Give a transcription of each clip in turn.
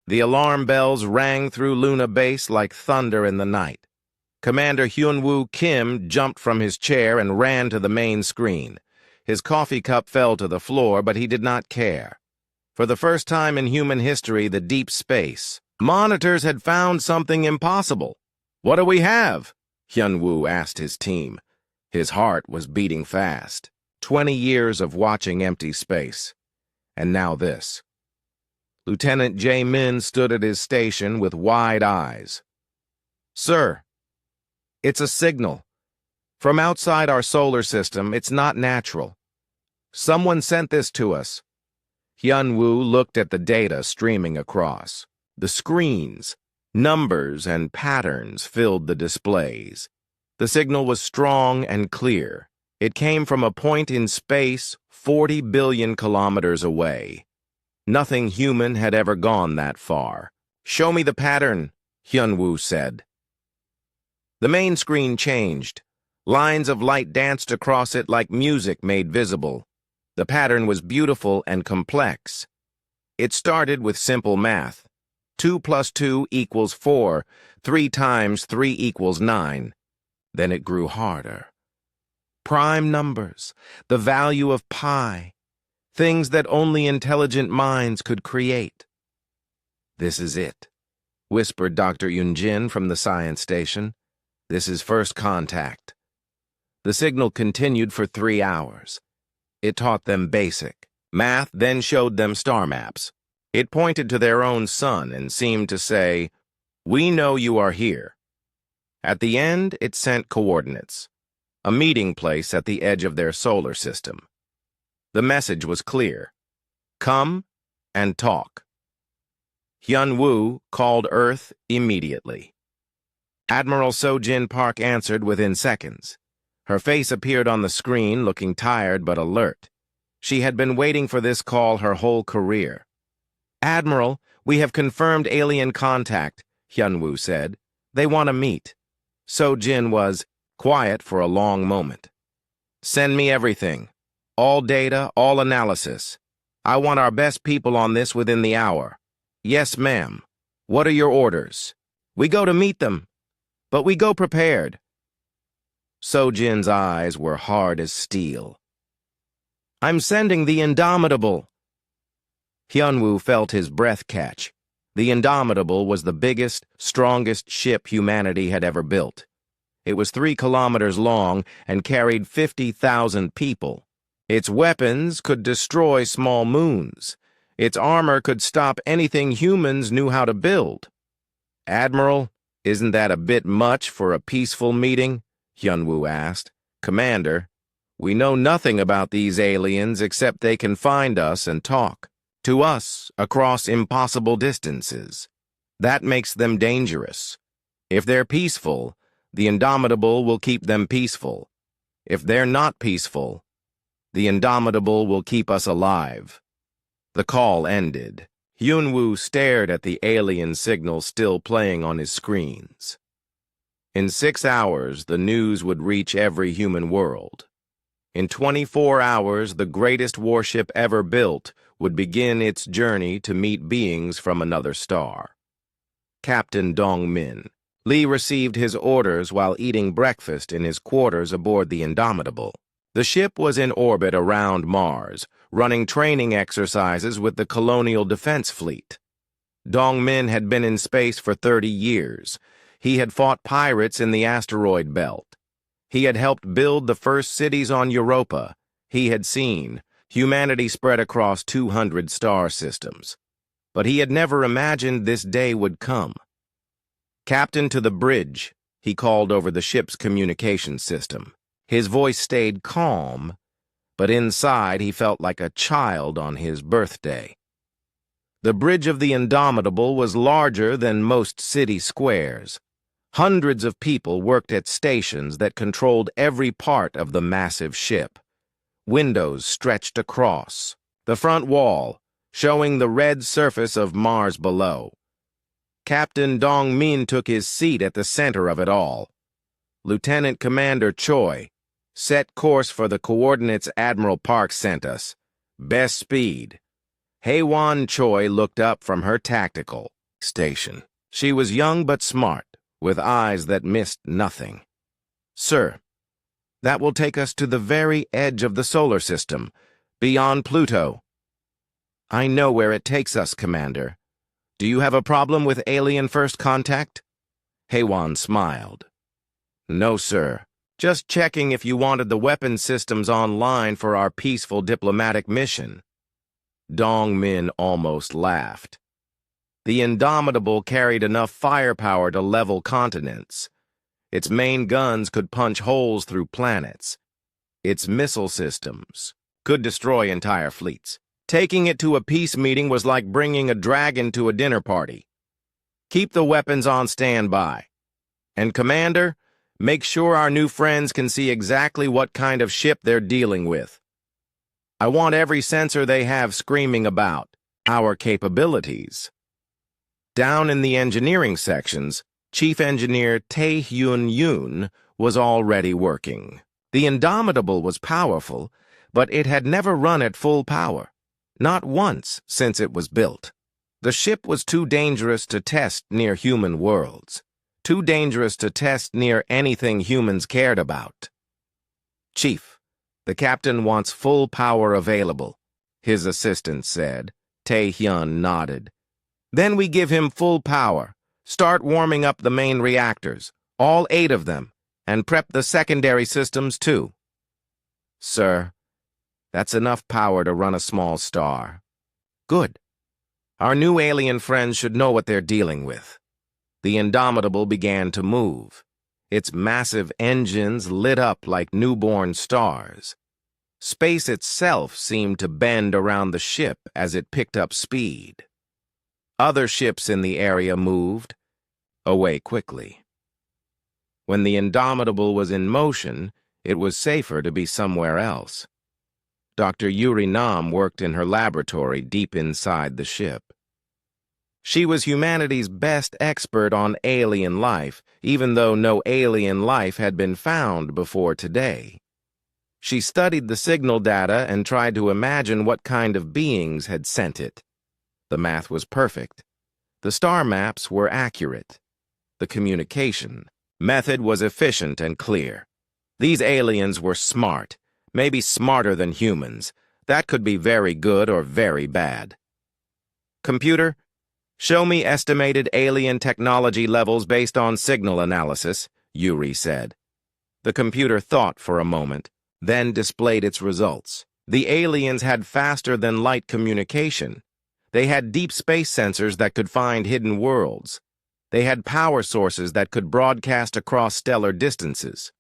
The alarm bells rang through Luna Base like thunder in the night. Commander Hyunwoo Kim jumped from his chair and ran to the main screen. His coffee cup fell to the floor, but he did not care. For the first time in human history, the deep space monitors had found something impossible. "What do we have?" Hyunwoo asked his team. His heart was beating fast. 20 years of watching empty space. And now this. Lieutenant Jae-min stood at his station with wide eyes. "Sir, it's a signal. From outside our solar system, it's not natural. Someone sent this to us." Hyunwoo looked at the data streaming across. The screens, numbers, and patterns filled the displays. The signal was strong and clear. It came from a point in space 40 billion kilometers away. Nothing human had ever gone that far. "Show me the pattern," Hyunwoo said. The main screen changed. Lines of light danced across it like music made visible. The pattern was beautiful and complex. It started with simple math. 2 plus 2 equals 4. 3 times 3 equals 9. Then it grew harder. Prime numbers, the value of pi, things that only intelligent minds could create. "This is it," whispered Dr. Yunjin from the science station. "This is first contact." The signal continued for 3 hours. It taught them basic math, then showed them star maps. It pointed to their own sun and seemed to say, "We know you are here." At the end, it sent coordinates, a meeting place at the edge of their solar system. The message was clear. Come and talk. Hyunwoo called Earth immediately. Admiral Sojin Park answered within seconds. Her face appeared on the screen, looking tired but alert. She had been waiting for this call her whole career. "Admiral, we have confirmed alien contact," Hyunwoo said. "They want to meet." Sojin was quiet for a long moment. "Send me everything. All data, all analysis. I want our best people on this within the hour." "Yes, ma'am. What are your orders?" "We go to meet them, but we go prepared." Sojin's eyes were hard as steel. "I'm sending the Indomitable." Hyunwoo felt his breath catch. The Indomitable was the biggest, strongest ship humanity had ever built. It was 3 kilometers long and carried 50,000 people. Its weapons could destroy small moons. Its armor could stop anything humans knew how to build. "Admiral, isn't that a bit much for a peaceful meeting?" Hyunwoo asked. "Commander, we know nothing about these aliens except they can find us and talk to us across impossible distances. That makes them dangerous. If they're peaceful, the Indomitable will keep them peaceful. If they're not peaceful, the Indomitable will keep us alive." The call ended. Hyunwoo stared at the alien signal still playing on his screens. In 6 hours, the news would reach every human world. In 24 hours, the greatest warship ever built would begin its journey to meet beings from another star. Captain Dong-min. Lee received his orders while eating breakfast in his quarters aboard the Indomitable. The ship was in orbit around Mars, running training exercises with the Colonial Defense Fleet. Dong-min had been in space for 30 years. He had fought pirates in the asteroid belt. He had helped build the first cities on Europa. He had seen humanity spread across 200 star systems. But he had never imagined this day would come. "Captain, to the bridge," he called over the ship's communication system. His voice stayed calm, but inside he felt like a child on his birthday. The bridge of the Indomitable was larger than most city squares. Hundreds of people worked at stations that controlled every part of the massive ship. Windows stretched across the front wall, showing the red surface of Mars below. Captain Dong-min took his seat at the center of it all. Lieutenant Commander Choi, set course for the coordinates Admiral Park sent us. Best speed. Hye-Won Choi looked up from her tactical station. She was young but smart, with eyes that missed nothing. "Sir, that will take us to the very edge of the solar system, beyond Pluto." "I know where it takes us, Commander. Do you have a problem with alien first contact?" Hye-Won smiled. "No, sir. Just checking if you wanted the weapon systems online for our peaceful diplomatic mission." Dong-min almost laughed. The Indomitable carried enough firepower to level continents. Its main guns could punch holes through planets. Its missile systems could destroy entire fleets. Taking it to a peace meeting was like bringing a dragon to a dinner party. Keep the weapons on standby. And Commander, make sure our new friends can see exactly what kind of ship they're dealing with. I want every sensor they have screaming about our capabilities. Down in the engineering sections, Chief Engineer Tae-Hyun was already working. The Indomitable was powerful, but it had never run at full power. Not once since it was built. The ship was too dangerous to test near human worlds. Too dangerous to test near anything humans cared about. "Chief, the captain wants full power available," his assistant said. Tae-Hyun nodded. "Then we give him full power. Start warming up the main reactors, all 8 of them, and prep the secondary systems too." "Sir, that's enough power to run a small star." "Good. Our new alien friends should know what they're dealing with." The Indomitable began to move. Its massive engines lit up like newborn stars. Space itself seemed to bend around the ship as it picked up speed. Other ships in the area moved away quickly. When the Indomitable was in motion, it was safer to be somewhere else. Dr. Yuri Nam worked in her laboratory deep inside the ship. She was humanity's best expert on alien life, even though no alien life had been found before today. She studied the signal data and tried to imagine what kind of beings had sent it. The math was perfect. The star maps were accurate. The communication method was efficient and clear. These aliens were smart, maybe smarter than humans. That could be very good or very bad. "Computer, show me estimated alien technology levels based on signal analysis," Yuri said. The computer thought for a moment, then displayed its results. The aliens had faster-than-light communication. They had deep space sensors that could find hidden worlds. They had power sources that could broadcast across stellar distances.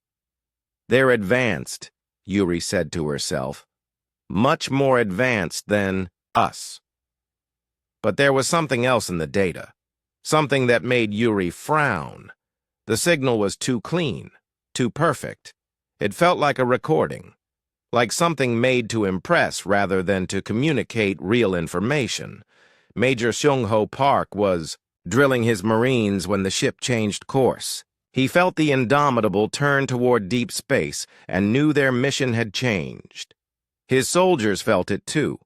"They're advanced," Yuri said to herself. "Much more advanced than us." But there was something else in the data. Something that made Yuri frown. The signal was too clean, too perfect. It felt like a recording. Like something made to impress rather than to communicate real information. Major Seung-ho Park was drilling his Marines when the ship changed course. He felt the Indomitable turn toward deep space and knew their mission had changed. His soldiers felt it too.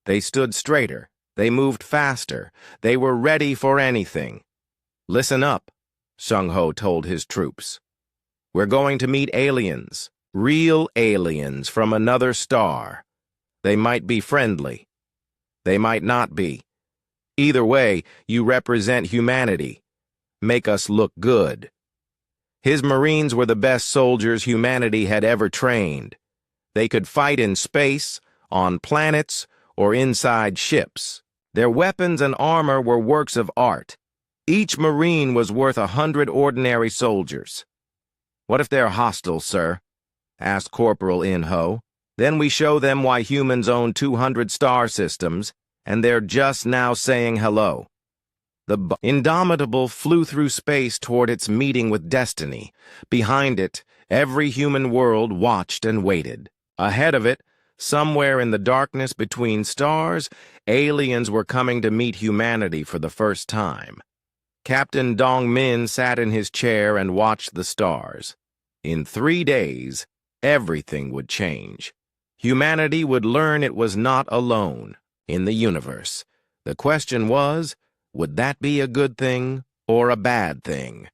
They stood straighter. They moved faster. They were ready for anything. "Listen up," Seung-ho told his troops. "We're going to meet aliens. Real aliens from another star. They might be friendly. They might not be. Either way, you represent humanity. Make us look good." His Marines were the best soldiers humanity had ever trained. They could fight in space, on planets, or inside ships. Their weapons and armor were works of art. Each Marine was worth 100 ordinary soldiers. "What if they're hostile, sir?" asked Corporal In-ho. "Then we show them why humans own 200 star systems, and they're just now saying hello." The Indomitable flew through space toward its meeting with destiny. Behind it, every human world watched and waited. Ahead of it, somewhere in the darkness between stars, aliens were coming to meet humanity for the first time. Captain Dong-min sat in his chair and watched the stars. In 3 days, everything would change. Humanity would learn it was not alone. in the universe. The question was, would that be a good thing or a bad thing?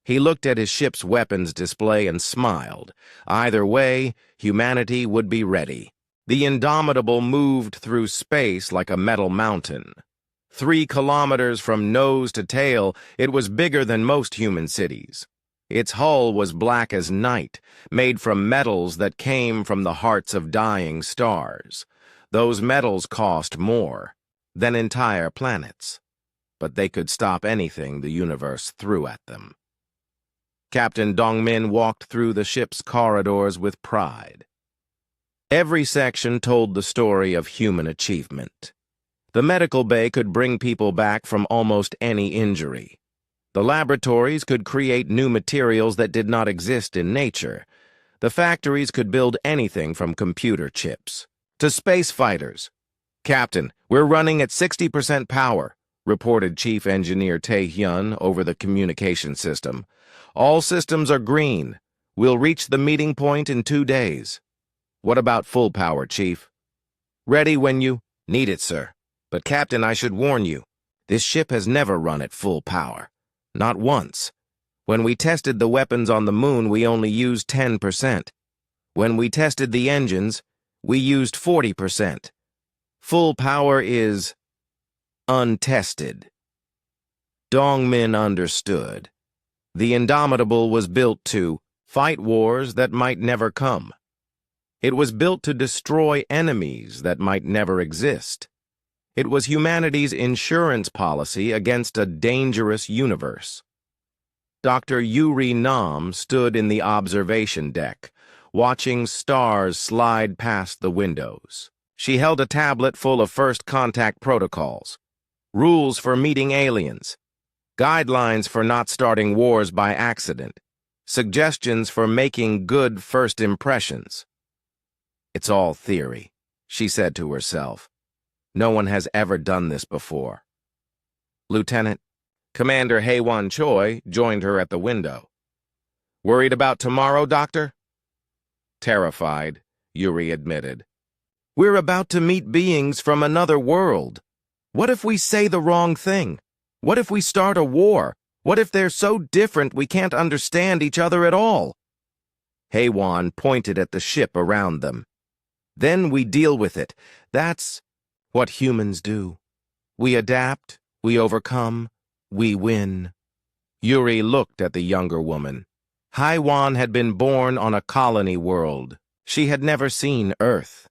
He looked at his ship's weapons display and smiled. Either way, humanity would be ready. The Indomitable moved through space like a metal mountain. 3 kilometers from nose to tail, it was bigger than most human cities. Its hull was black as night, made from metals that came from the hearts of dying stars. Those metals cost more than entire planets, but they could stop anything the universe threw at them. Captain Dongmin walked through the ship's corridors with pride. Every section told the story of human achievement. The medical bay could bring people back from almost any injury. The laboratories could create new materials that did not exist in nature. The factories could build anything from computer chips to space fighters. "Captain, we're running at 60% power," reported Chief Engineer Tae-hyun over the communication system. "All systems are green. We'll reach the meeting point in 2 days." "What about full power, Chief?" "Ready when you need it, sir. But, Captain, I should warn you, this ship has never run at full power. Not once. When we tested the weapons on the moon, we only used 10%. When we tested the engines, we used 40%. Full power is untested." Dongmin understood. The Indomitable was built to fight wars that might never come. It was built to destroy enemies that might never exist. It was humanity's insurance policy against a dangerous universe. Dr. Yuri Nam stood in the observation deck, watching stars slide past the windows. She held a tablet full of first contact protocols, rules for meeting aliens, guidelines for not starting wars by accident, suggestions for making good first impressions. "It's all theory," she said to herself. "No one has ever done this before." Lieutenant Commander Haewon Choi joined her at the window. "Worried about tomorrow, Doctor?" "Terrified," Yuri admitted. "We're about to meet beings from another world. What if we say the wrong thing? What if we start a war? What if they're so different we can't understand each other at all?" Haewon pointed at the ship around them. "Then we deal with it. That's what humans do. We adapt, we overcome, we win." Yuri looked at the younger woman. Haewon had been born on a colony world. She had never seen Earth.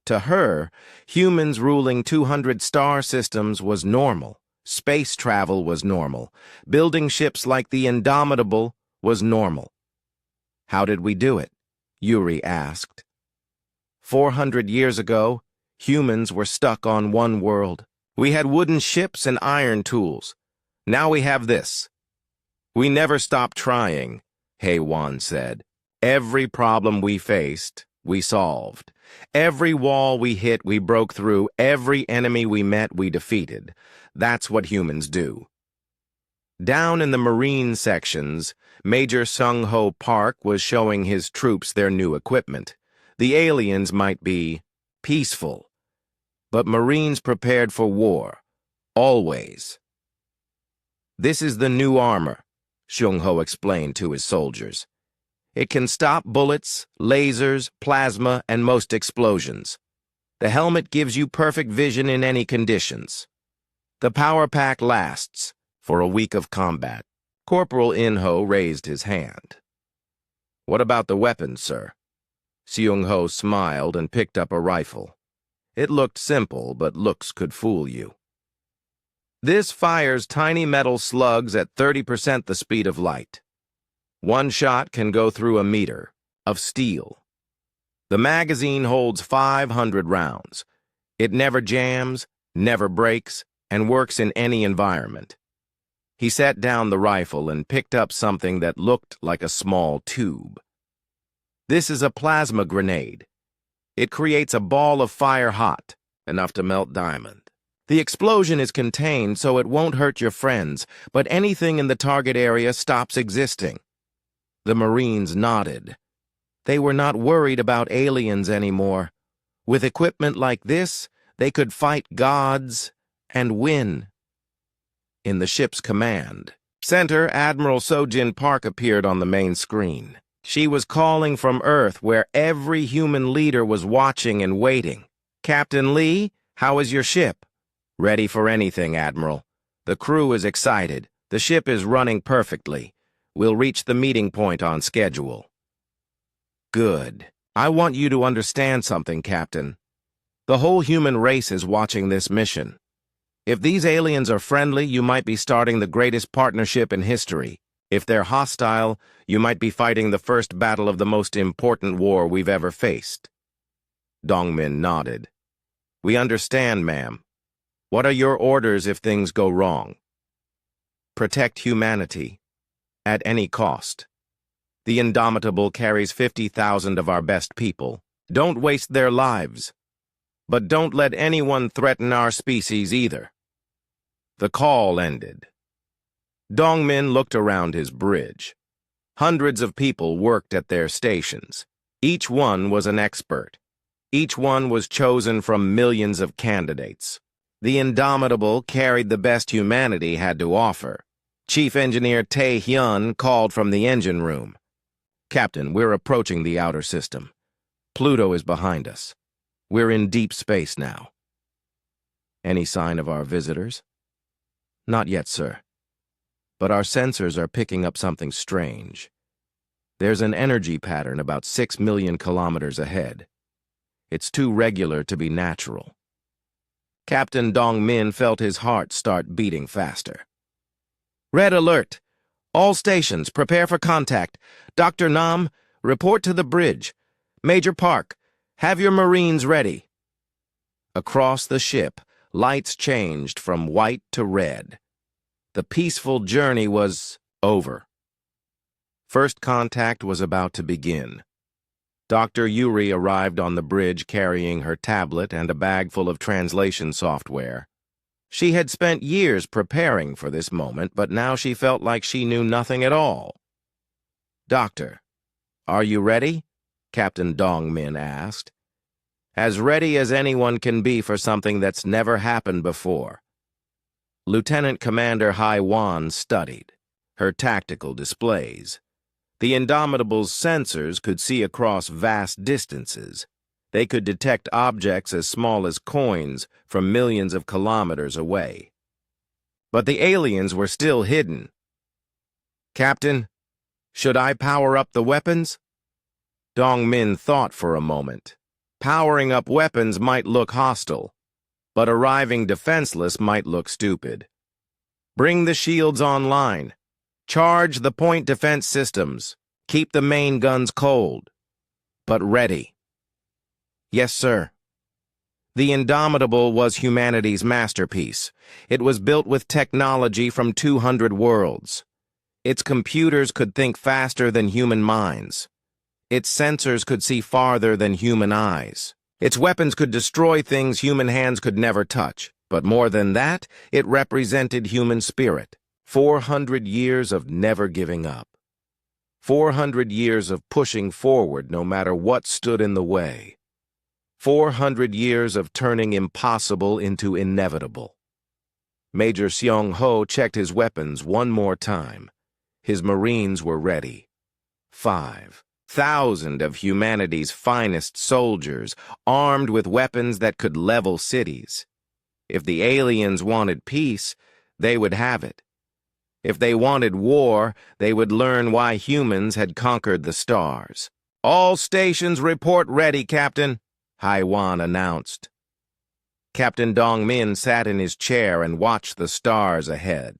To her, humans ruling 200 star systems was normal. Space travel was normal. Building ships like the Indomitable was normal. "How did we do it?" Yuri asked. 400 years ago, humans were stuck on one world. We had wooden ships and iron tools. Now we have this. "We never stopped trying," Haewon said. "Every problem we faced, we solved. Every wall we hit, we broke through. Every enemy we met, we defeated. That's what humans do." Down in the marine sections, Major Sung-ho Park was showing his troops their new equipment. The aliens might be peaceful, but Marines prepared for war, always. "This is the new armor," Sung-ho explained to his soldiers. "It can stop bullets, lasers, plasma, and most explosions. The helmet gives you perfect vision in any conditions. The power pack lasts for a week of combat." Corporal In-ho raised his hand. "What about the weapons, sir?" Seung-ho smiled and picked up a rifle. It looked simple, but looks could fool you. "This fires tiny metal slugs at 30% the speed of light. One shot can go through a meter of steel. The magazine holds 500 rounds. It never jams, never breaks, and works in any environment." He set down the rifle and picked up something that looked like a small tube. "This is a plasma grenade. It creates a ball of fire hot, enough to melt diamond. The explosion is contained so it won't hurt your friends, but anything in the target area stops existing." The Marines nodded. They were not worried about aliens anymore. With equipment like this, They could fight gods and win. In the ship's command center, Admiral Sojin Park appeared on the main screen. She was calling from Earth, where every human leader was watching and waiting. "Captain Lee, how is your ship?" "Ready for anything, Admiral. The crew is excited. The ship is running perfectly. We'll reach the meeting point on schedule." "Good. I want you to understand something, Captain. The whole human race is watching this mission. If these aliens are friendly, you might be starting the greatest partnership in history. If they're hostile, you might be fighting the first battle of the most important war we've ever faced." Dongmin nodded. "We understand, ma'am. What are your orders if things go wrong?" "Protect humanity, at any cost. The Indomitable carries 50,000 of our best people. Don't waste their lives. But don't let anyone threaten our species either." The call ended. Dongmin looked around his bridge. Hundreds of people worked at their stations. Each one was an expert. Each one was chosen from millions of candidates. The Indomitable carried the best humanity had to offer. Chief Engineer Tae-hyun called from the engine room. "Captain, we're approaching the outer system. Pluto is behind us. We're in deep space now." "Any sign of our visitors?" "Not yet, sir. But our sensors are picking up something strange. There's an energy pattern about 6 million kilometers ahead. It's too regular to be natural." Captain Dongmin felt his heart start beating faster. "Red alert! All stations, prepare for contact. Dr. Nam, report to the bridge. Major Park, have your Marines ready." Across the ship, lights changed from white to red. The peaceful journey was over. First contact was about to begin. Dr. Yuri arrived on the bridge carrying her tablet and a bag full of translation software. She had spent years preparing for this moment, but now she felt like she knew nothing at all. "Doctor, are you ready?" Captain Dongmin asked. "As ready as anyone can be for something that's never happened before." Lieutenant Commander Hai Wan studied her tactical displays. The Indomitable's sensors could see across vast distances. They could detect objects as small as coins from millions of kilometers away. But the aliens were still hidden. "Captain, should I power up the weapons?" Dongmin thought for a moment. Powering up weapons might look hostile, but arriving defenseless might look stupid. "Bring the shields online. Charge the point defense systems. Keep the main guns cold, but ready." "Yes, sir." The Indomitable was humanity's masterpiece. It was built with technology from 200 worlds. Its computers could think faster than human minds. Its sensors could see farther than human eyes. Its weapons could destroy things human hands could never touch. But more than that, it represented human spirit. 400 years of never giving up. 400 years of pushing forward no matter what stood in the way. 400 years of turning impossible into inevitable. Major Seong-ho checked his weapons one more time. His Marines were ready. 5,000 of humanity's finest soldiers, armed with weapons that could level cities. If the aliens wanted peace, they would have it. If they wanted war, they would learn why humans had conquered the stars. "All stations report ready, Captain," Hai Wan announced. Captain Dongmin sat in his chair and watched the stars ahead.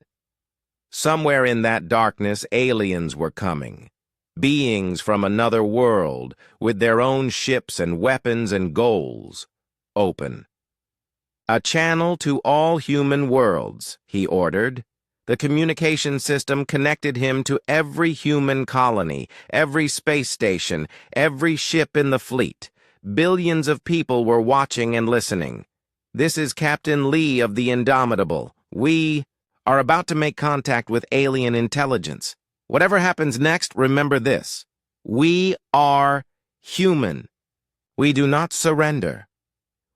Somewhere in that darkness, aliens were coming. Beings from another world, with their own ships and weapons and goals. Open. "A channel to all human worlds," he ordered. The communication system connected him to every human colony, every space station, every ship in the fleet. Billions of people were watching and listening. "This is Captain Lee of the Indomitable. We are about to make contact with alien intelligence. Whatever happens next, remember this. We are human. We do not surrender.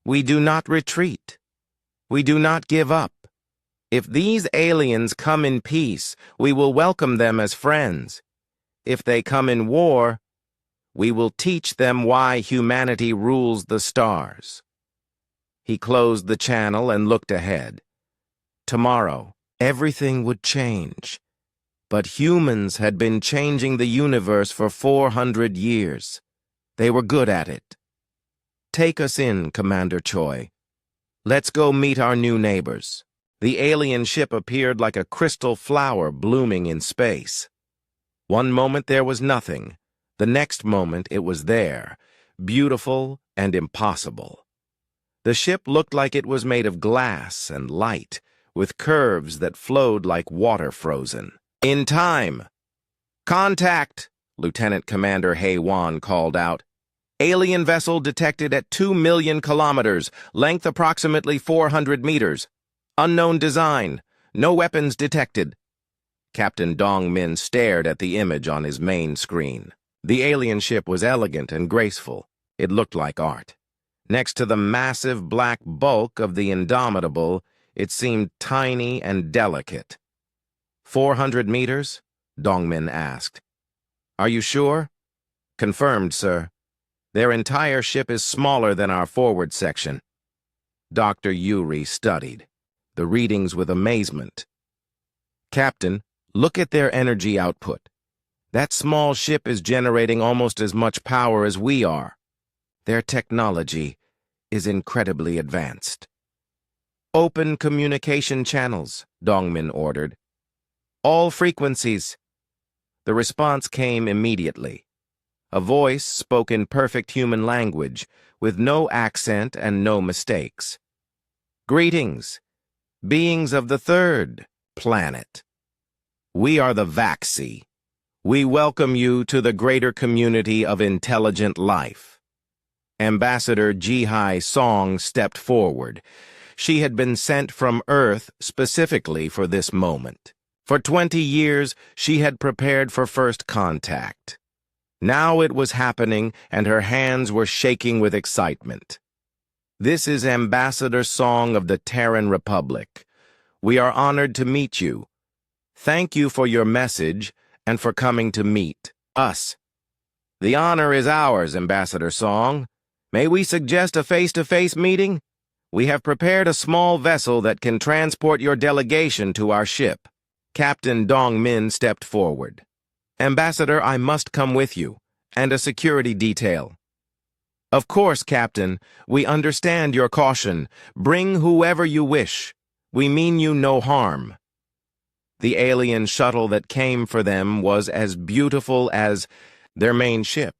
We do not retreat. We do not give up. If these aliens come in peace, we will welcome them as friends. If they come in war, we will teach them why humanity rules the stars. He closed the channel and looked ahead. Tomorrow, everything would change. But humans had been changing the universe for 400 years. They were good at it. Take us in, Commander Choi. Let's go meet our new neighbors. The alien ship appeared like a crystal flower blooming in space. One moment there was nothing. The next moment it was there, beautiful and impossible. The ship looked like it was made of glass and light, with curves that flowed like water frozen. In time! Contact! Lieutenant Commander Hei-Wan called out. Alien vessel detected at 2 million kilometers, length approximately 400 meters. Unknown design. No weapons detected. Captain Dong Min stared at the image on his main screen. The alien ship was elegant and graceful. It looked like art. Next to the massive black bulk of the Indomitable, it seemed tiny and delicate. 400 meters? Dongmin asked. Are you sure? Confirmed, sir. Their entire ship is smaller than our forward section. Dr. Yuri studied the readings with amazement. Captain, look at their energy output. That small ship is generating almost as much power as we are. Their technology is incredibly advanced. Open communication channels, Dongmin ordered. All frequencies. The response came immediately. A voice spoke in perfect human language, with no accent and no mistakes. Greetings, beings of the third planet. We are the Vaxi. We welcome you to the greater community of intelligent life. Ambassador Jihai Song stepped forward. She had been sent from Earth specifically for this moment. For 20 years, she had prepared for first contact. Now it was happening, and her hands were shaking with excitement. This is Ambassador Song of the Terran Republic. We are honored to meet you. Thank you for your message and for coming to meet us. The honor is ours, Ambassador Song. May we suggest a face-to-face meeting? We have prepared a small vessel that can transport your delegation to our ship. Captain Dong Min stepped forward. Ambassador, I must come with you, and a security detail. Of course, Captain, we understand your caution. Bring whoever you wish. We mean you no harm. The alien shuttle that came for them was as beautiful as their main ship.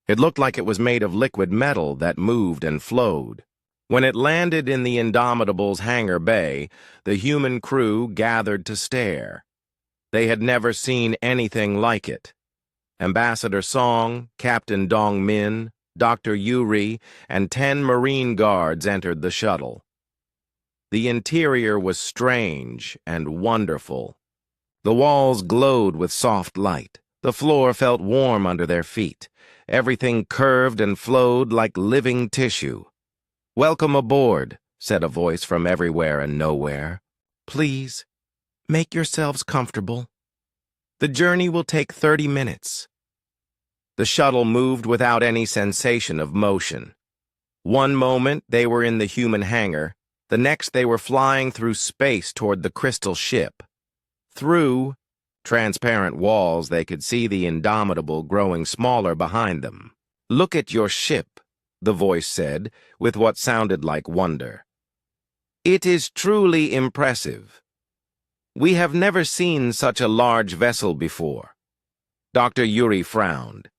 It looked like it was made of liquid metal that moved and flowed. When it landed in the Indomitable's hangar bay, the human crew gathered to stare. They had never seen anything like it. Ambassador Song, Captain Dong Min, Dr. Yuri, and 10 Marine guards entered the shuttle. The interior was strange and wonderful. The walls glowed with soft light. The floor felt warm under their feet. Everything curved and flowed like living tissue. Welcome aboard, said a voice from everywhere and nowhere. Please, make yourselves comfortable. The journey will take 30 minutes. The shuttle moved without any sensation of motion. One moment they were in the human hangar, the next they were flying through space toward the crystal ship. Through transparent walls, they could see the Indomitable growing smaller behind them. Look at your ship, the voice said, with what sounded like wonder. It is truly impressive. We have never seen such a large vessel before. Dr. Yuri frowned.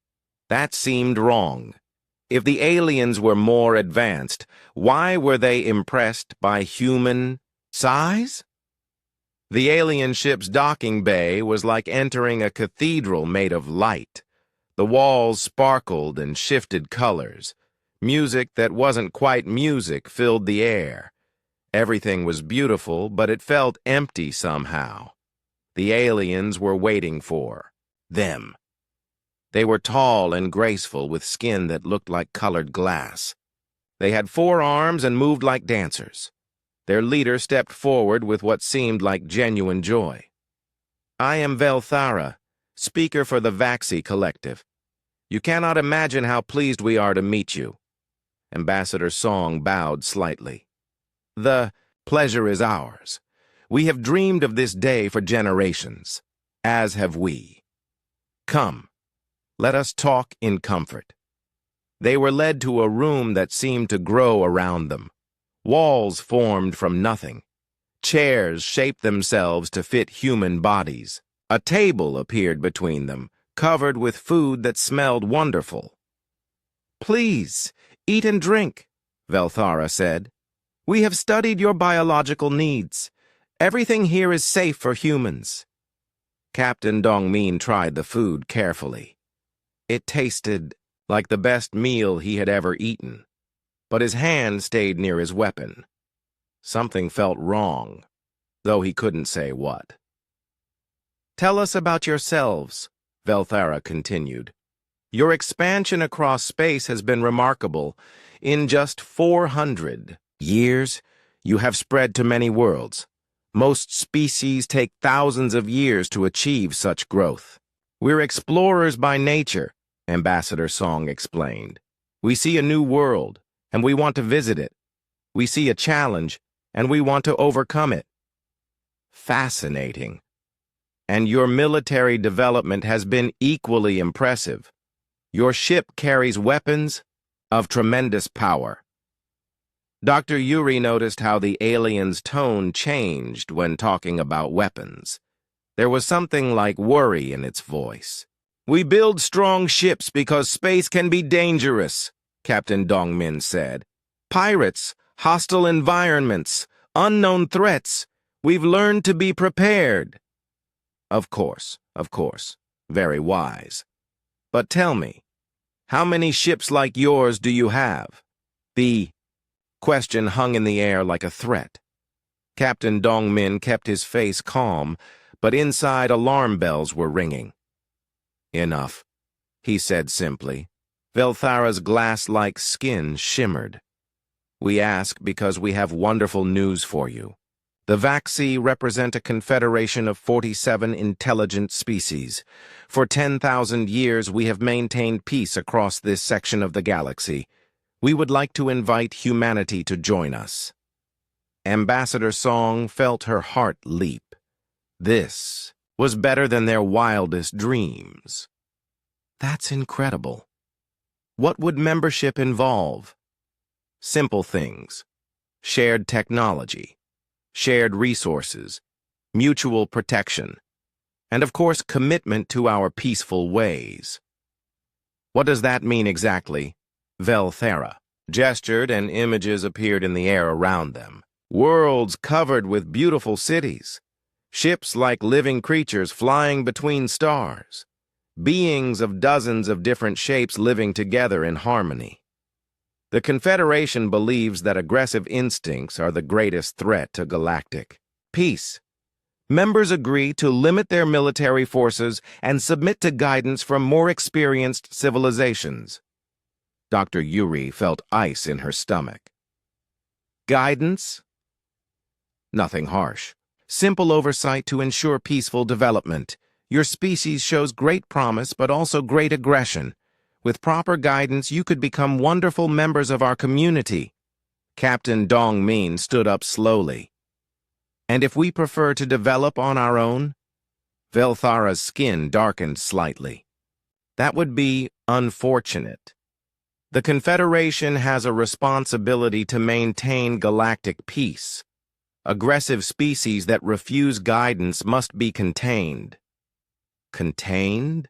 That seemed wrong. If the aliens were more advanced, why were they impressed by human size? The alien ship's docking bay was like entering a cathedral made of light. The walls sparkled and shifted colors. Music that wasn't quite music filled the air. Everything was beautiful, but it felt empty somehow. The aliens were waiting for them. They were tall and graceful with skin that looked like colored glass. They had 4 arms and moved like dancers. Their leader stepped forward with what seemed like genuine joy. "I am Velthara, speaker for the Vaxi Collective. You cannot imagine how pleased we are to meet you." Ambassador Song bowed slightly. "The pleasure is ours. We have dreamed of this day for generations, as have we. Come, let us talk in comfort." They were led to a room that seemed to grow around them. Walls formed from nothing. Chairs shaped themselves to fit human bodies. A table appeared between them, covered with food that smelled wonderful. "Please, eat and drink," Velthara said. "We have studied your biological needs. Everything here is safe for humans." Captain Dongmin tried the food carefully. It tasted like the best meal he had ever eaten, but his hand stayed near his weapon. Something felt wrong, though he couldn't say what. "Tell us about yourselves," Velthara continued. "Your expansion across space has been remarkable. In just 400 years, you have spread to many worlds. Most species take thousands of years to achieve such growth. We're explorers by nature," Ambassador Song explained. "We see a new world, and we want to visit it. We see a challenge, and we want to overcome it." Fascinating. "And your military development has been equally impressive. Your ship carries weapons of tremendous power." Dr. Yuri noticed how the alien's tone changed when talking about weapons. There was something like worry in its voice. "We build strong ships because space can be dangerous," Captain Dongmin said. "Pirates, hostile environments, unknown threats. We've learned to be prepared." Of course. Very wise. "But tell me, how many ships like yours do you have?" The question hung in the air like a threat. Captain Dongmin kept his face calm, but inside alarm bells were ringing. "Enough," he said simply. Velthara's glass-like skin shimmered. "We ask because we have wonderful news for you. The Vaxi represent a confederation of 47 intelligent species. For 10,000 years we have maintained peace across this section of the galaxy. We would like to invite humanity to join us." Ambassador Song felt her heart leap. This was better than their wildest dreams. That's incredible. What would membership involve? Simple things. Shared technology, shared resources, mutual protection, and of course commitment to our peaceful ways. "What does that mean exactly?" Velthara gestured, and images appeared in the air around them. Worlds covered with beautiful cities, ships like living creatures flying between stars, beings of dozens of different shapes living together in harmony. The Confederation believes that aggressive instincts are the greatest threat to galactic peace. Members agree to limit their military forces and submit to guidance from more experienced civilizations. Dr. Yuri felt ice in her stomach. Guidance? Nothing harsh. Simple oversight to ensure peaceful development. Your species shows great promise, but also great aggression. With proper guidance, you could become wonderful members of our community. Captain Dongmin stood up slowly. "And if we prefer to develop on our own?" Velthara's skin darkened slightly. "That would be unfortunate. The Confederation has a responsibility to maintain galactic peace. Aggressive species that refuse guidance must be contained." Contained?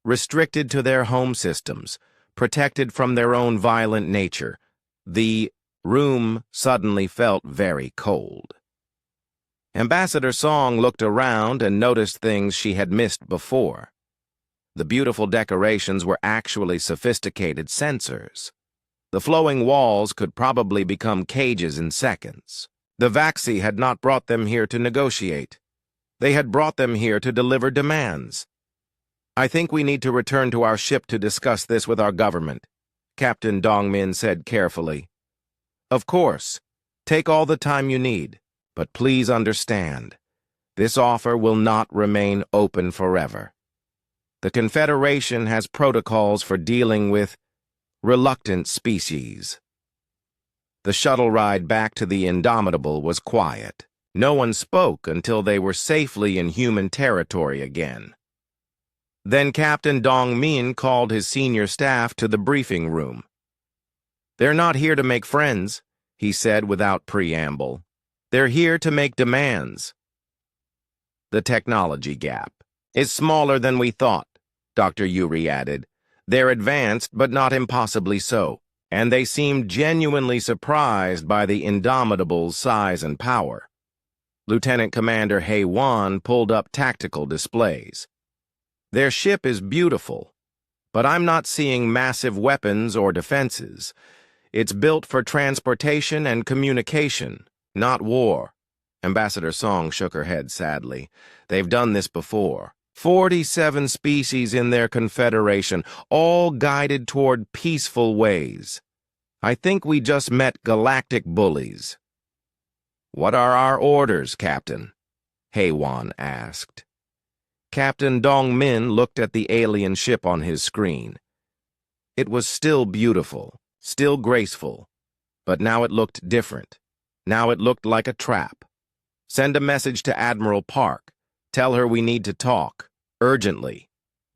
Restricted to their home systems, protected from their own violent nature. The room suddenly felt very cold. Ambassador Song looked around and noticed things she had missed before. The beautiful decorations were actually sophisticated sensors. The flowing walls could probably become cages in seconds. The Vaxi had not brought them here to negotiate. They had brought them here to deliver demands. "I think we need to return to our ship to discuss this with our government," Captain Dongmin said carefully. Of course, take all the time you need, but please understand, this offer will not remain open forever. The Confederation has protocols for dealing with reluctant species. The shuttle ride back to the Indomitable was quiet. No one spoke until they were safely in human territory again. Then Captain Dongmin called his senior staff to the briefing room. They're not here to make friends, he said without preamble. They're here to make demands. The technology gap is smaller than we thought, Dr. Yuri added. They're advanced, but not impossibly so, and they seemed genuinely surprised by the Indomitable's size and power. Lieutenant Commander Hei-Wan pulled up tactical displays. Their ship is beautiful, but I'm not seeing massive weapons or defenses. It's built for transportation and communication, not war. Ambassador Song shook her head sadly. They've done this before. 47 species in their confederation, all guided toward peaceful ways. I think we just met galactic bullies. What are our orders, Captain? Hei-Wan asked. Captain Dongmin looked at the alien ship on his screen. It was still beautiful, still graceful, but now it looked different. Now it looked like a trap. Send a message to Admiral Park. Tell her we need to talk, urgently.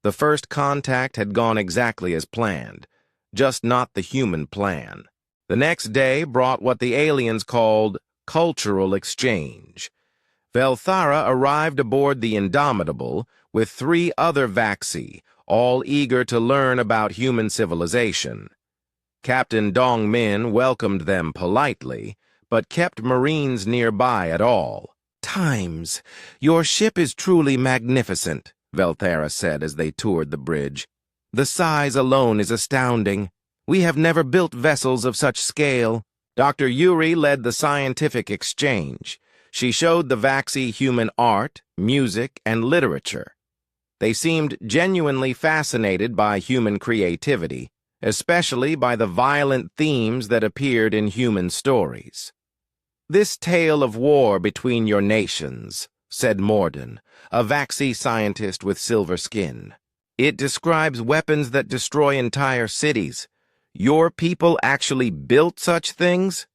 The first contact had gone exactly as planned, just not the human plan. The next day brought what the aliens called cultural exchange. Velthara arrived aboard the Indomitable with 3 other Vaxi, all eager to learn about human civilization. Captain Dongmin welcomed them politely, but kept Marines nearby at all. Times, your ship is truly magnificent, Velthara said as they toured the bridge. The size alone is astounding. We have never built vessels of such scale. Dr. Yuri led the scientific exchange. She showed the Vaxi human art, music, and literature. They seemed genuinely fascinated by human creativity, especially by the violent themes that appeared in human stories. This tale of war between your nations, said Morden, a Vaxi scientist with silver skin. It describes weapons that destroy entire cities. Your people actually built such things?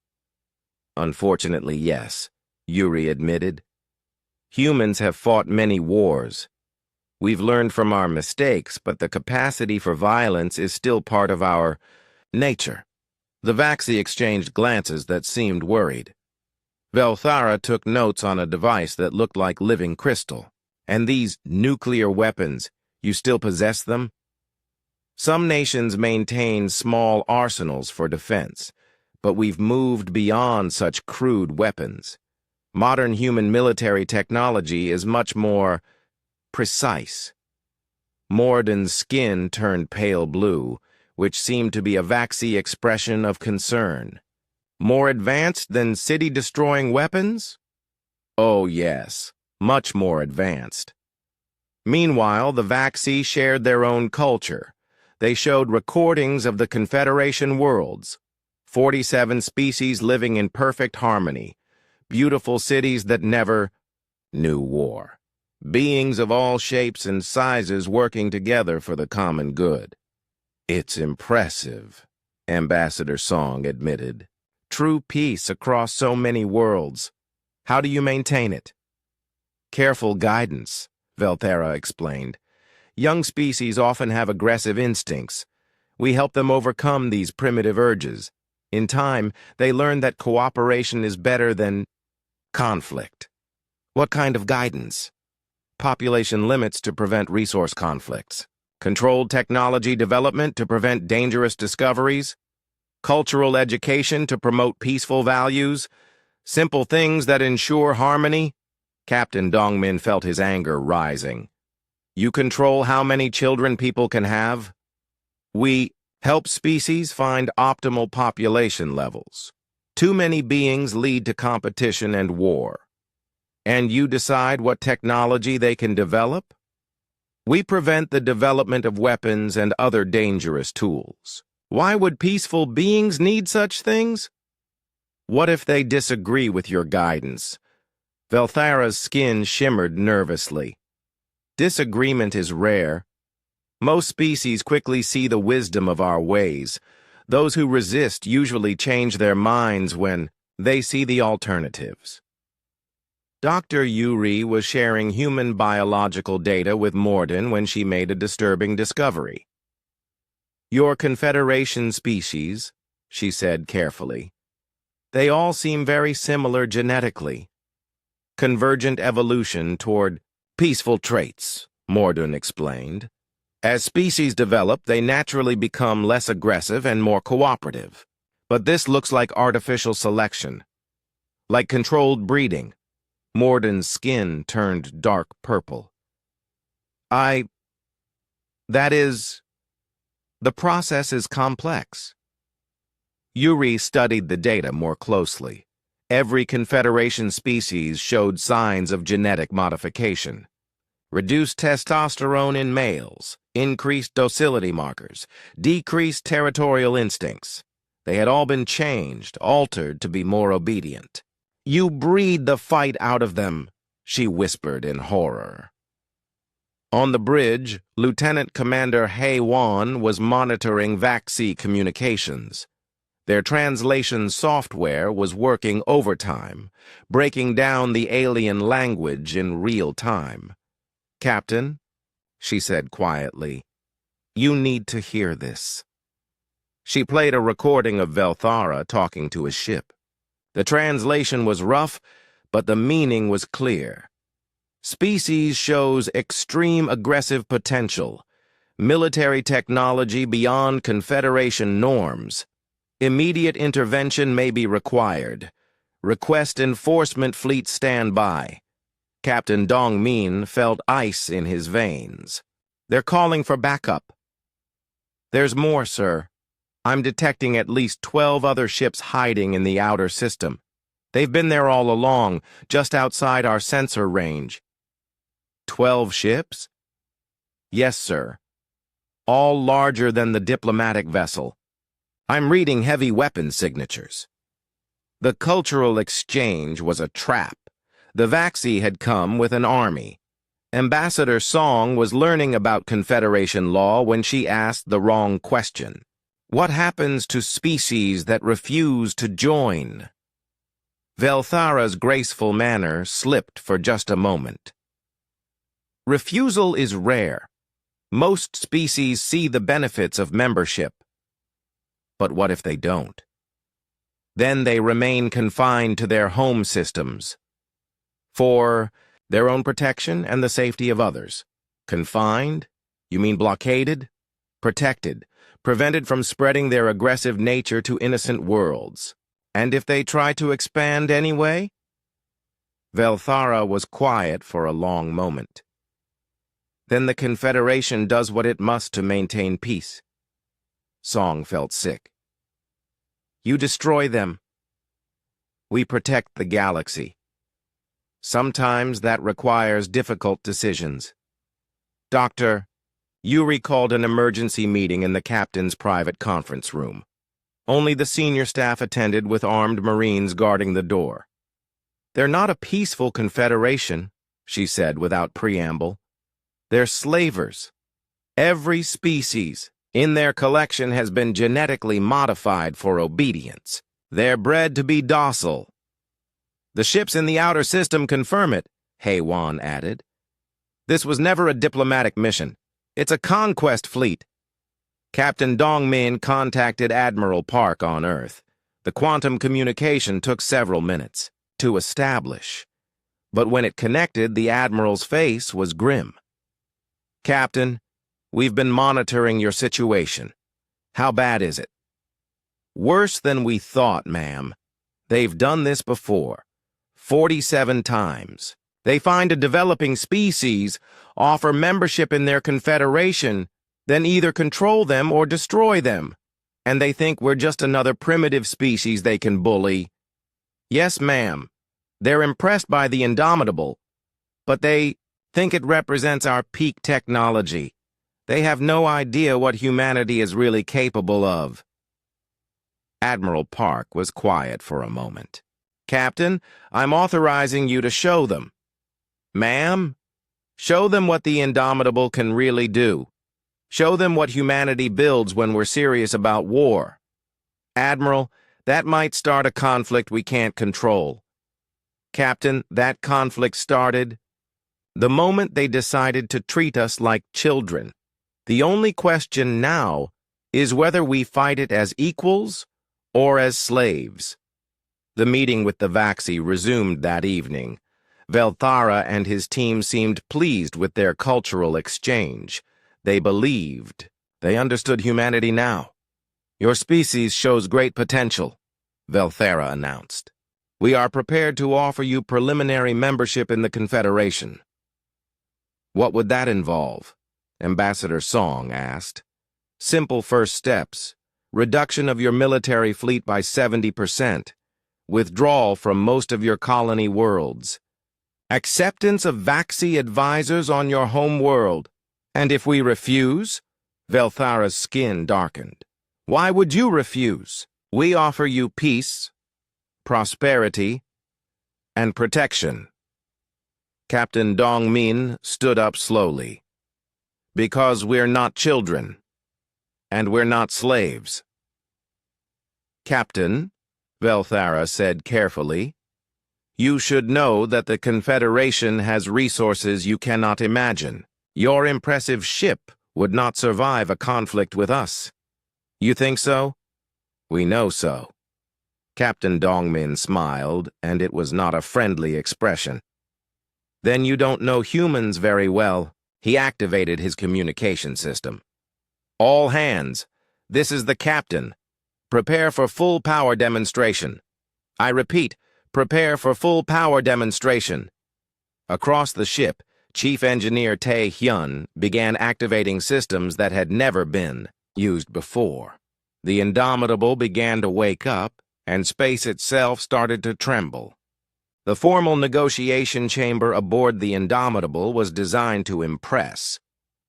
Unfortunately, yes, Yuri admitted. Humans have fought many wars. We've learned from our mistakes, but the capacity for violence is still part of our nature. The Vaxi exchanged glances that seemed worried. Velthara took notes on a device that looked like living crystal. And these nuclear weapons, you still possess them? Some nations maintain small arsenals for defense, but we've moved beyond such crude weapons. Modern human military technology is much more precise. Morden's skin turned pale blue, which seemed to be a Vaxi expression of concern. More advanced than city-destroying weapons? Oh, yes, much more advanced. Meanwhile, the Vaxi shared their own culture. They showed recordings of the Confederation worlds, 47 species living in perfect harmony, beautiful cities that never knew war, beings of all shapes and sizes working together for the common good. It's impressive, Ambassador Song admitted. True peace across so many worlds. How do you maintain it? Careful guidance, Velthara explained. Young species often have aggressive instincts. We help them overcome these primitive urges. In time, they learn that cooperation is better than conflict. What kind of guidance? Population limits to prevent resource conflicts. Controlled technology development to prevent dangerous discoveries. Cultural education to promote peaceful values. Simple things that ensure harmony. Captain Dongmin felt his anger rising. You control how many children people can have? We help species find optimal population levels. Too many beings lead to competition and war. And you decide what technology they can develop? We prevent the development of weapons and other dangerous tools. Why would peaceful beings need such things? What if they disagree with your guidance? Velthara's skin shimmered nervously. Disagreement is rare. Most species quickly see the wisdom of our ways. Those who resist usually change their minds when they see the alternatives. Dr. Yuri was sharing human biological data with Morden when she made a disturbing discovery. Your Confederation species, she said carefully. They all seem very similar genetically. Convergent evolution toward peaceful traits, Morden explained. As species develop, they naturally become less aggressive and more cooperative. But this looks like artificial selection, like controlled breeding. Morden's skin turned dark purple. That is, the process is complex. Yuri studied the data more closely. Every Confederation species showed signs of genetic modification. Reduced testosterone in males, increased docility markers, decreased territorial instincts. They had all been changed, altered to be more obedient. "You breed the fight out of them," she whispered in horror. On the bridge, Lieutenant Commander Hei-Wan was monitoring Vaxi communications. Their translation software was working overtime, breaking down the alien language in real time. "Captain," she said quietly, "you need to hear this." She played a recording of Velthara talking to his ship. The translation was rough, but the meaning was clear. Species shows extreme aggressive potential, military technology beyond Confederation norms. Immediate intervention may be required. Request enforcement fleet stand by. Captain Dongmin felt ice in his veins. "They're calling for backup." "There's more, sir. I'm detecting at least 12 other ships hiding in the outer system. They've been there all along, just outside our sensor range." 12 ships? "Yes, sir. All larger than the diplomatic vessel. I'm reading heavy weapon signatures." The cultural exchange was a trap. The Vaxi had come with an army. Ambassador Song was learning about Confederation law when she asked the wrong question. What happens to species that refuse to join? Velthara's graceful manner slipped for just a moment. Refusal is rare. Most species see the benefits of membership. But what if they don't? Then they remain confined to their home systems. For their own protection and the safety of others. Confined? You mean blockaded? Protected. Prevented from spreading their aggressive nature to innocent worlds. And if they try to expand anyway? Velthara was quiet for a long moment. Then the Confederation does what it must to maintain peace. Song felt sick. You destroy them. We protect the galaxy. Sometimes that requires difficult decisions. Doctor, Yuri called an emergency meeting in the captain's private conference room. Only the senior staff attended with armed Marines guarding the door. They're not a peaceful confederation, she said without preamble. They're slavers. Every species in their collection has been genetically modified for obedience. They're bred to be docile. The ships in the outer system confirm it, Hei-Wan added. This was never a diplomatic mission. It's a conquest fleet. Captain Dongmin contacted Admiral Park on Earth. The quantum communication took several minutes to establish. But when it connected, the Admiral's face was grim. Captain, we've been monitoring your situation. How bad is it? Worse than we thought, ma'am. They've done this before. 47 times. They find a developing species, offer membership in their confederation, then either control them or destroy them. And they think we're just another primitive species they can bully. Yes, ma'am. They're impressed by the indomitable, but they think it represents our peak technology. They have no idea what humanity is really capable of. Admiral Park was quiet for a moment. Captain, I'm authorizing you to show them. Ma'am? Show them what the Indomitable can really do. Show them what humanity builds when we're serious about war. Admiral, that might start a conflict we can't control. Captain, that conflict started the moment they decided to treat us like children. The only question now is whether we fight it as equals or as slaves. The meeting with the Vaxi resumed that evening. Velthara and his team seemed pleased with their cultural exchange. They believed. They understood humanity now. Your species shows great potential, Velthara announced. We are prepared to offer you preliminary membership in the Confederation. What would that involve? Ambassador Song asked. Simple first steps. Reduction of your military fleet by 70%. Withdrawal from most of your colony worlds. Acceptance of Vaxi advisors on your home world. And if we refuse? Velthara's skin darkened. Why would you refuse? We offer you peace, prosperity, and protection. Captain Dongmin stood up slowly. Because we're not children, and we're not slaves. Captain, Velthara said carefully, you should know that the Confederation has resources you cannot imagine. Your impressive ship would not survive a conflict with us. You think so? We know so. Captain Dongmin smiled, and it was not a friendly expression. Then you don't know humans very well. He activated his communication system. All hands, this is the captain. Prepare for full power demonstration. I repeat, prepare for full power demonstration. Across the ship, Chief Engineer Tae Hyun began activating systems that had never been used before. The Indomitable began to wake up, and space itself started to tremble. The formal negotiation chamber aboard the Indomitable was designed to impress.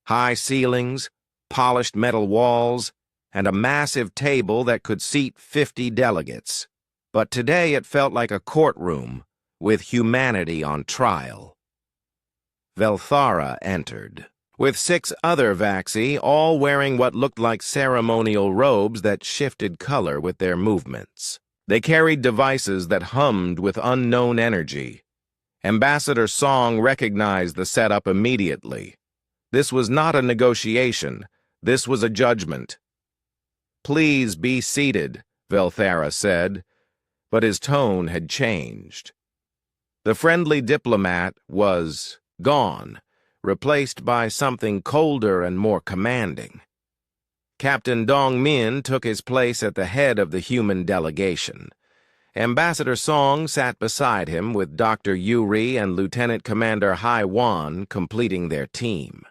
High ceilings, polished metal walls, and a massive table that could seat 50 delegates. But today it felt like a courtroom with humanity on trial. Velthara entered, with 6 other Vaxi, all wearing what looked like ceremonial robes that shifted color with their movements. They carried devices that hummed with unknown energy. Ambassador Song recognized the setup immediately. This was not a negotiation. This was a judgment. Please be seated, Velthara said, but his tone had changed. The friendly diplomat was gone, replaced by something colder and more commanding. Captain Dongmin took his place at the head of the human delegation. Ambassador Song sat beside him with Dr. Yuri and Lieutenant Commander Hai Wan completing their team.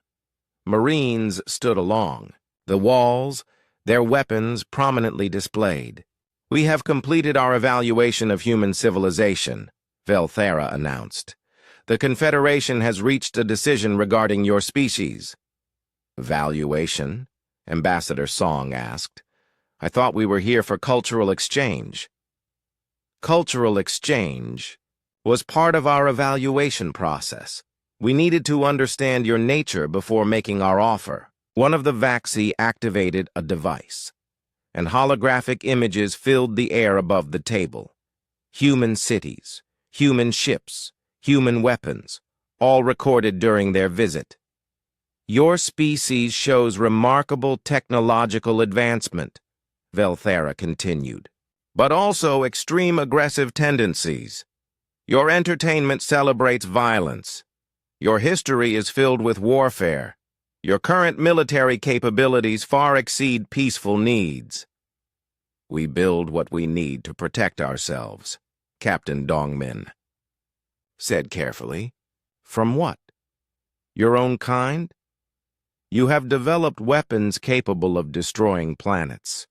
Marines stood along, the walls, their weapons prominently displayed. We have completed our evaluation of human civilization, Velthara announced. The Confederation has reached a decision regarding your species. Evaluation? Ambassador Song asked. I thought we were here for cultural exchange. Cultural exchange was part of our evaluation process. We needed to understand your nature before making our offer. One of the Vaxi activated a device, and holographic images filled the air above the table. Human cities, human ships, human weapons, all recorded during their visit. Your species shows remarkable technological advancement, Velthara continued, but also extreme aggressive tendencies. Your entertainment celebrates violence. Your history is filled with warfare. Your current military capabilities far exceed peaceful needs. We build what we need to protect ourselves, Captain Dongmin said carefully. From what? Your own kind? You have developed weapons capable of destroying planets.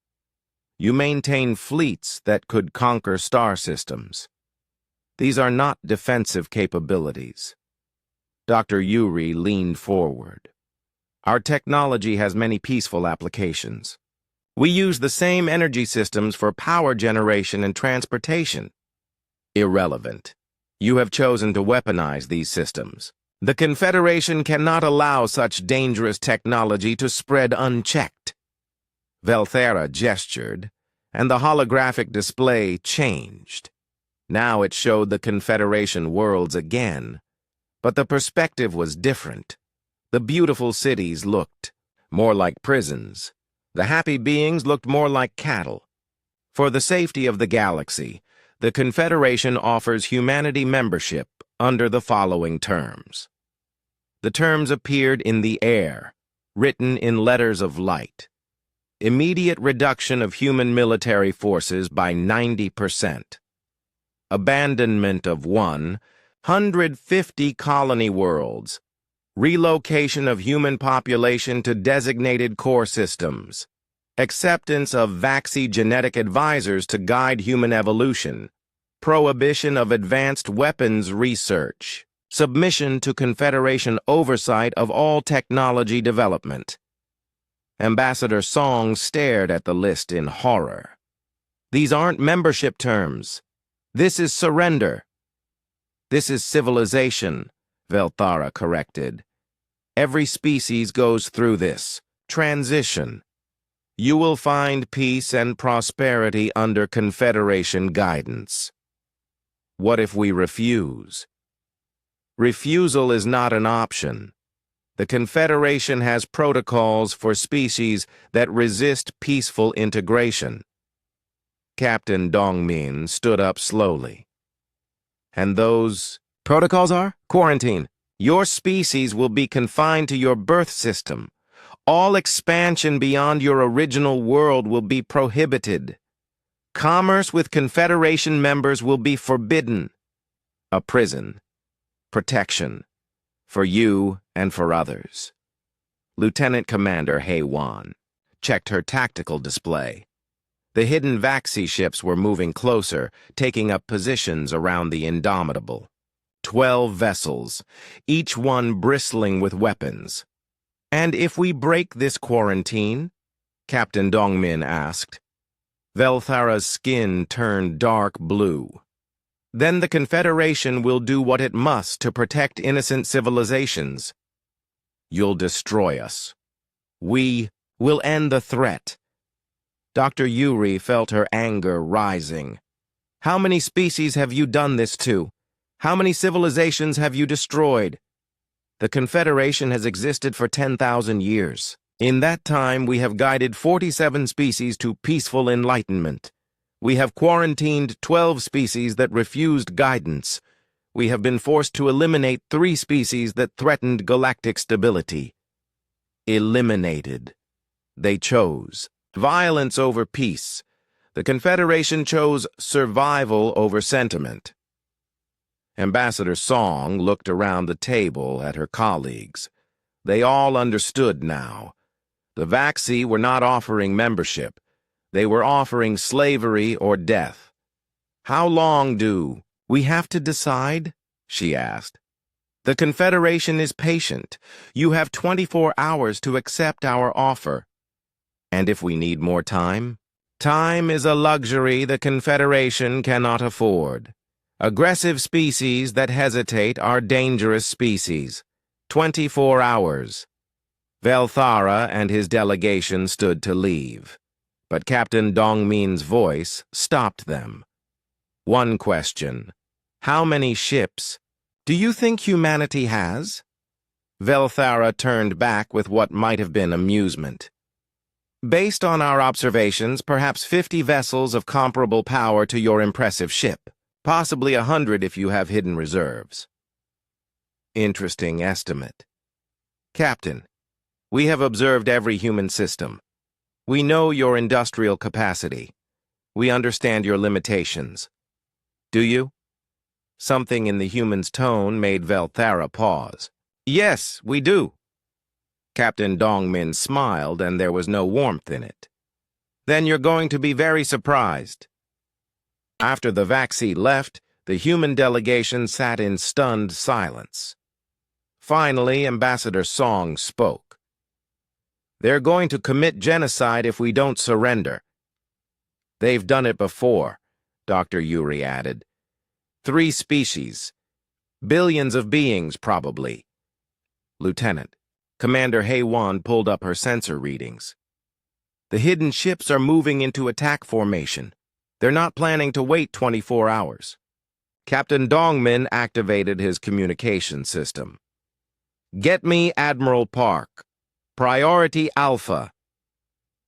You maintain fleets that could conquer star systems. These are not defensive capabilities. Dr. Yuri leaned forward. Our technology has many peaceful applications. We use the same energy systems for power generation and transportation. Irrelevant. You have chosen to weaponize these systems. The Confederation cannot allow such dangerous technology to spread unchecked. Velthera gestured, and the holographic display changed. Now it showed the Confederation worlds again, but the perspective was different. The beautiful cities looked more like prisons. The happy beings looked more like cattle. For the safety of the galaxy, the Confederation offers humanity membership under the following terms. The terms appeared in the air, written in letters of light. Immediate reduction of human military forces by 90%. Abandonment of 150 colony worlds. Relocation of human population to designated core systems. Acceptance of Vaxi genetic advisors to guide human evolution. Prohibition of advanced weapons research. Submission to Confederation oversight of all technology development. Ambassador Song stared at the list in horror. These aren't membership terms. This is surrender. This is civilization, Velthara corrected. Every species goes through this transition. You will find peace and prosperity under Confederation guidance. What if we refuse? Refusal is not an option. The Confederation has protocols for species that resist peaceful integration. Captain Dongmin stood up slowly. And those protocols are? Quarantine. Your species will be confined to your birth system. All expansion beyond your original world will be prohibited. Commerce with Confederation members will be forbidden. A prison. Protection. For you and for others. Lieutenant Commander Hei-Wan checked her tactical display. The hidden Vaxi ships were moving closer, taking up positions around the Indomitable. 12 vessels, each one bristling with weapons. And if we break this quarantine? Captain Dongmin asked. Velthara's skin turned dark blue. Then the Confederation will do what it must to protect innocent civilizations. You'll destroy us. We will end the threat. Dr. Yuri felt her anger rising. How many species have you done this to? How many civilizations have you destroyed? The Confederation has existed for 10,000 years. In that time, we have guided 47 species to peaceful enlightenment. We have quarantined 12 species that refused guidance. We have been forced to eliminate 3 species that threatened galactic stability. Eliminated. They chose violence over peace. The Confederation chose survival over sentiment. Ambassador Song looked around the table at her colleagues. They all understood now. The Vaxi were not offering membership. They were offering slavery or death. How long do we have to decide? She asked. The Confederation is patient. You have 24 hours to accept our offer. And if we need more time? Time is a luxury the Confederation cannot afford. Aggressive species that hesitate are dangerous species. 24 hours. Velthara and his delegation stood to leave, but Captain Dongmin's voice stopped them. One question. How many ships do you think humanity has? Velthara turned back with what might have been amusement. Based on our observations, perhaps 50 vessels of comparable power to your impressive ship. Possibly 100 if you have hidden reserves. Interesting estimate. Captain, we have observed every human system. We know your industrial capacity. We understand your limitations. Do you? Something in the human's tone made Velthara pause. Yes, we do. Captain Dongmin smiled, and there was no warmth in it. Then you're going to be very surprised. After the Vaxi left, the human delegation sat in stunned silence. Finally, Ambassador Song spoke. They're going to commit genocide if we don't surrender. They've done it before, Dr. Yuri added. 3 species. Billions of beings, probably. Lieutenant, Commander Haywan pulled up her sensor readings. The hidden ships are moving into attack formation. They're not planning to wait 24 hours. Captain Dongmin activated his communication system. Get me Admiral Park. Priority Alpha.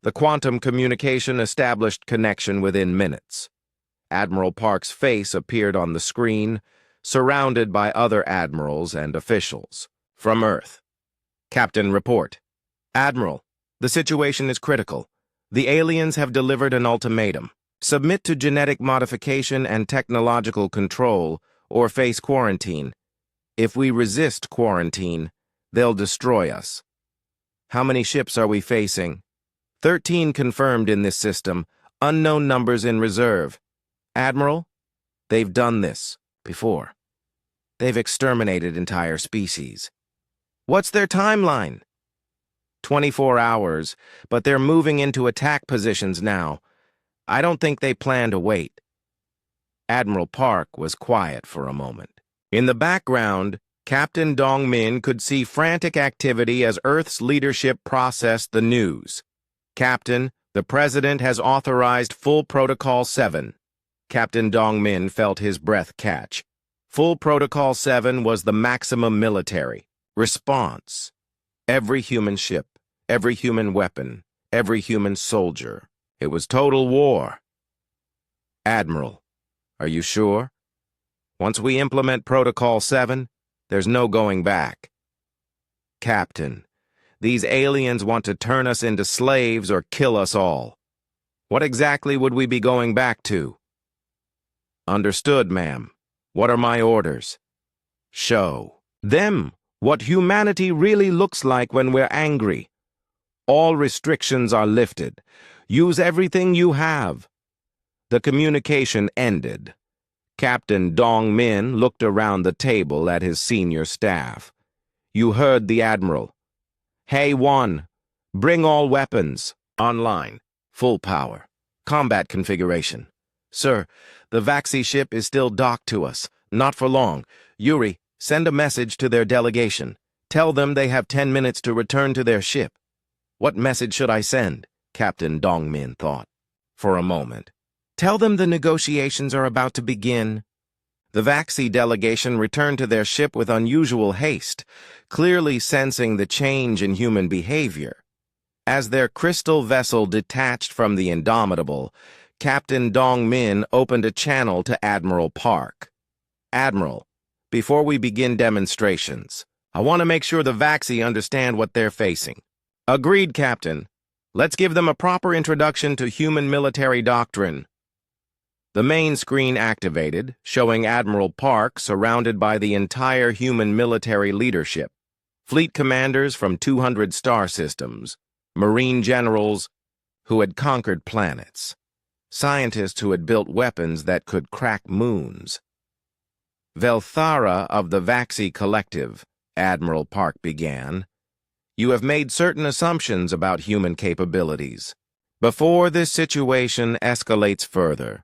The quantum communication established connection within minutes. Admiral Park's face appeared on the screen, surrounded by other admirals and officials. From Earth. Captain, report. Admiral, the situation is critical. The aliens have delivered an ultimatum. Submit to genetic modification and technological control, or face quarantine. If we resist quarantine, they'll destroy us. How many ships are we facing? 13 confirmed in this system, unknown numbers in reserve. Admiral, they've done this before. They've exterminated entire species. What's their timeline? 24 hours, but they're moving into attack positions now. I don't think they plan to wait. Admiral Park was quiet for a moment. In the background, Captain Dongmin could see frantic activity as Earth's leadership processed the news. Captain, the President has authorized full Protocol 7. Captain Dongmin felt his breath catch. Full Protocol 7 was the maximum military response. Every human ship, every human weapon, every human soldier. It was total war. Admiral, are you sure? Once we implement Protocol 7, there's no going back. Captain, these aliens want to turn us into slaves or kill us all. What exactly would we be going back to? Understood, ma'am. What are my orders? Show them what humanity really looks like when we're angry. All restrictions are lifted. Use everything you have. The communication ended. Captain Dongmin looked around the table at his senior staff. You heard the Admiral. Hey, One, bring all weapons. Online. Full power. Combat configuration. Sir, the Vaxi ship is still docked to us. Not for long. Yuri, send a message to their delegation. Tell them they have 10 minutes to return to their ship. What message should I send? Captain Dongmin thought. For a moment. Tell them the negotiations are about to begin. The Vaxi delegation returned to their ship with unusual haste, clearly sensing the change in human behavior. As their crystal vessel detached from the Indomitable, Captain Dongmin opened a channel to Admiral Park. Admiral, before we begin demonstrations, I want to make sure the Vaxi understand what they're facing. Agreed, Captain. Let's give them a proper introduction to human military doctrine. The main screen activated, showing Admiral Park surrounded by the entire human military leadership. Fleet commanders from 200 star systems, marine generals who had conquered planets, scientists who had built weapons that could crack moons. Velthara of the Vaxi Collective, Admiral Park began. You have made certain assumptions about human capabilities. Before this situation escalates further,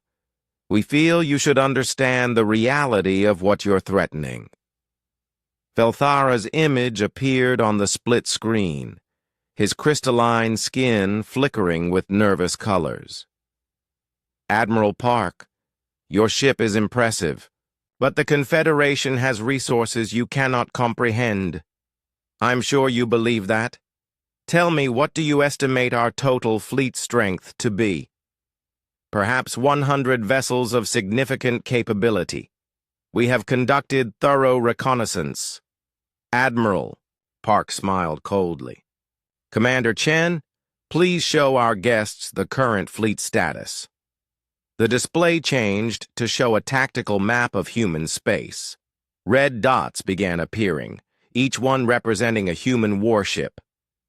we feel you should understand the reality of what you're threatening. Velthara's image appeared on the split screen, his crystalline skin flickering with nervous colors. Admiral Park, your ship is impressive, but the Confederation has resources you cannot comprehend. I'm sure you believe that. Tell me, what do you estimate our total fleet strength to be? Perhaps 100 vessels of significant capability. We have conducted thorough reconnaissance. Admiral, Park smiled coldly. Commander Chen, please show our guests the current fleet status. The display changed to show a tactical map of human space. Red dots began appearing, each one representing a human warship.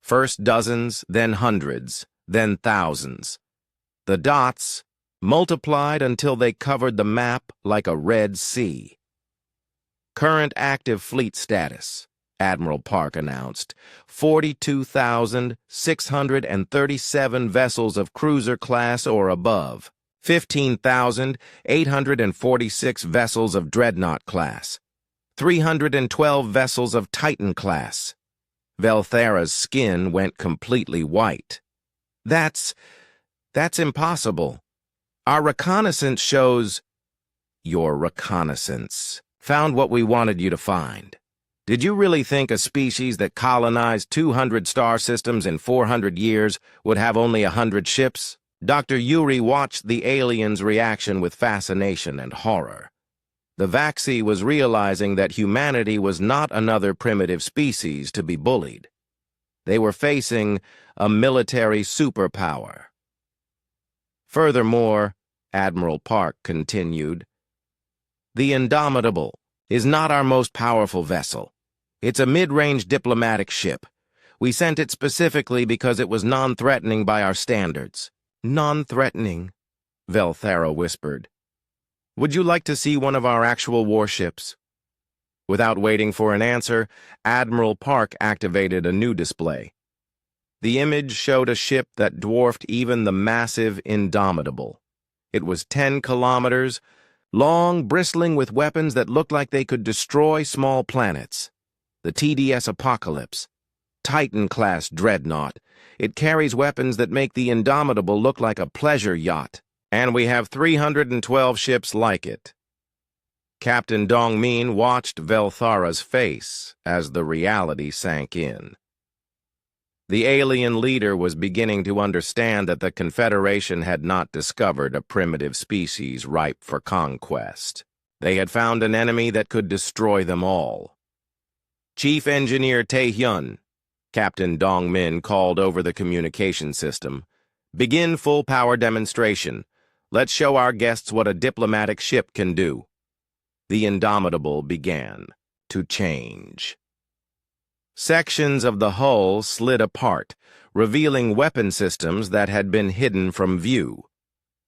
First dozens, then hundreds, then thousands. The dots multiplied until they covered the map like a Red Sea. Current active fleet status. Admiral Park announced. 42,637 vessels of cruiser class or above. 15,846 vessels of Dreadnought class. 312 vessels of Titan class. Velthara's skin went completely white. That's impossible. Our reconnaissance shows... Your reconnaissance found what we wanted you to find. Did you really think a species that colonized 200 star systems in 400 years would have only 100 ships? Dr. Yuri watched the aliens' reaction with fascination and horror. The Vaxi was realizing that humanity was not another primitive species to be bullied. They were facing a military superpower. Furthermore, Admiral Park continued, the Indomitable is not our most powerful vessel. It's a mid-range diplomatic ship. We sent it specifically because it was non-threatening by our standards. Non-threatening, Velthara whispered. Would you like to see one of our actual warships? Without waiting for an answer, Admiral Park activated a new display. The image showed a ship that dwarfed even the massive Indomitable. It was 10 kilometers long, bristling with weapons that looked like they could destroy small planets. The TDS Apocalypse. Titan-class Dreadnought. It carries weapons that make the Indomitable look like a pleasure yacht. And we have 312 ships like it. Captain Dongmin watched Velthara's face as the reality sank in. The alien leader was beginning to understand that the Confederation had not discovered a primitive species ripe for conquest. They had found an enemy that could destroy them all. Chief Engineer Tae-hyun, Captain Dongmin called over the communication system. Begin full power demonstration. Let's show our guests what a diplomatic ship can do. The Indomitable began to change. Sections of the hull slid apart, revealing weapon systems that had been hidden from view.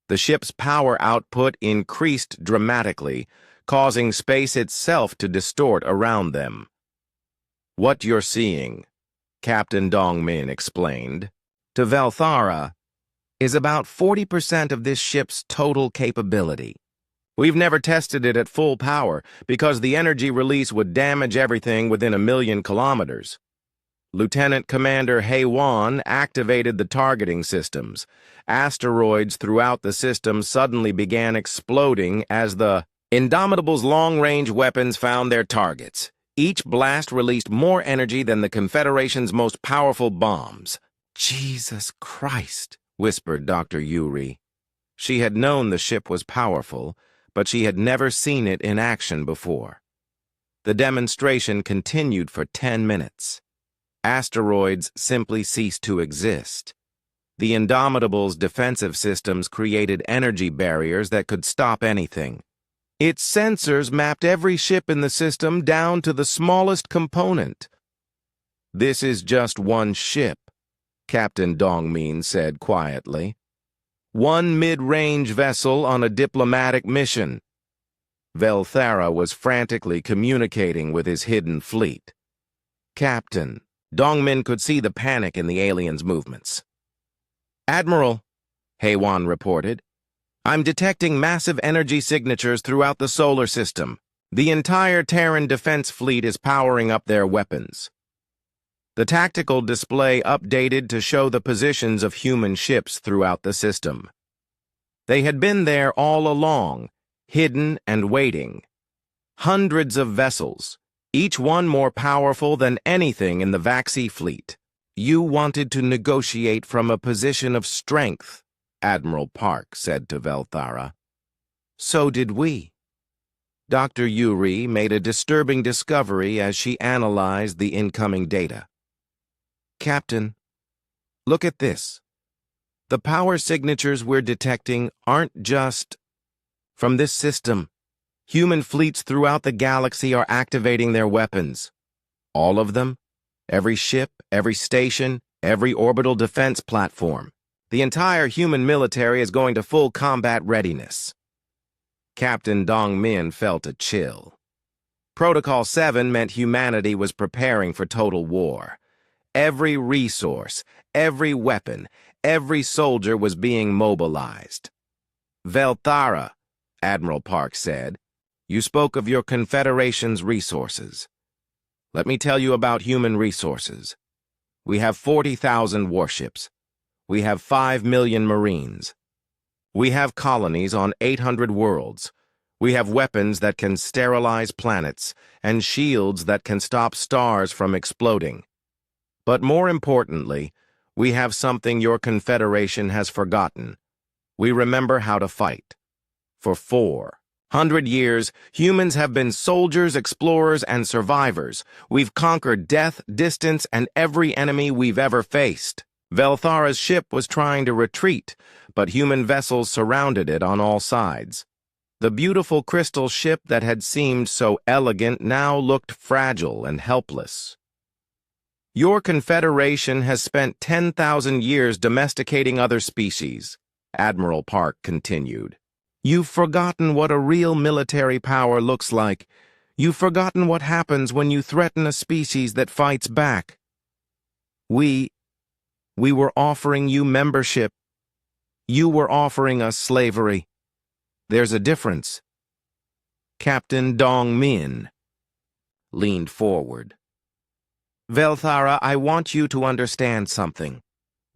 The ship's power output increased dramatically, causing space itself to distort around them. What you're seeing, Captain Dongmin explained, to Velthara, is about 40% of this ship's total capability. We've never tested it at full power because the energy release would damage everything within 1,000,000 kilometers. Lieutenant Commander Haewon activated the targeting systems. Asteroids throughout the system suddenly began exploding as the Indomitable's long-range weapons found their targets. Each blast released more energy than the Confederation's most powerful bombs. Jesus Christ, whispered Dr. Yuri. She had known the ship was powerful, but she had never seen it in action before. The demonstration continued for 10 minutes. Asteroids simply ceased to exist. The Indomitable's defensive systems created energy barriers that could stop anything. Its sensors mapped every ship in the system down to the smallest component. This is just one ship, Captain Dongmin said quietly. One mid-range vessel on a diplomatic mission. Velthara was frantically communicating with his hidden fleet. Captain, Dongmin could see the panic in the aliens' movements. Admiral, Haewon reported, I'm detecting massive energy signatures throughout the solar system. The entire Terran defense fleet is powering up their weapons. The tactical display updated to show the positions of human ships throughout the system. They had been there all along, hidden and waiting. Hundreds of vessels, each one more powerful than anything in the Vaxi fleet. You wanted to negotiate from a position of strength, Admiral Park said to Velthara. So did we. Dr. Yuri made a disturbing discovery as she analyzed the incoming data. Captain, look at this. The power signatures we're detecting aren't just from this system. Human fleets throughout the galaxy are activating their weapons. All of them? Every ship, every station, every orbital defense platform. The entire human military is going to full combat readiness. Captain Dongmin felt a chill. Protocol 7 meant humanity was preparing for total war. Every resource, every weapon, every soldier was being mobilized. Velthara, Admiral Park said, you spoke of your Confederation's resources. Let me tell you about human resources. We have 40,000 warships. We have 5 million Marines. We have colonies on 800 worlds. We have weapons that can sterilize planets and shields that can stop stars from exploding. But more importantly, we have something your Confederation has forgotten. We remember how to fight. For 400 years, humans have been soldiers, explorers, and survivors. We've conquered death, distance, and every enemy we've ever faced. Velthara's ship was trying to retreat, but human vessels surrounded it on all sides. The beautiful crystal ship that had seemed so elegant now looked fragile and helpless. Your Confederation has spent 10,000 years domesticating other species, Admiral Park continued. You've forgotten what a real military power looks like. You've forgotten what happens when you threaten a species that fights back. We were offering you membership. You were offering us slavery. There's a difference. Captain Dong Min leaned forward. Velthara, I want you to understand something.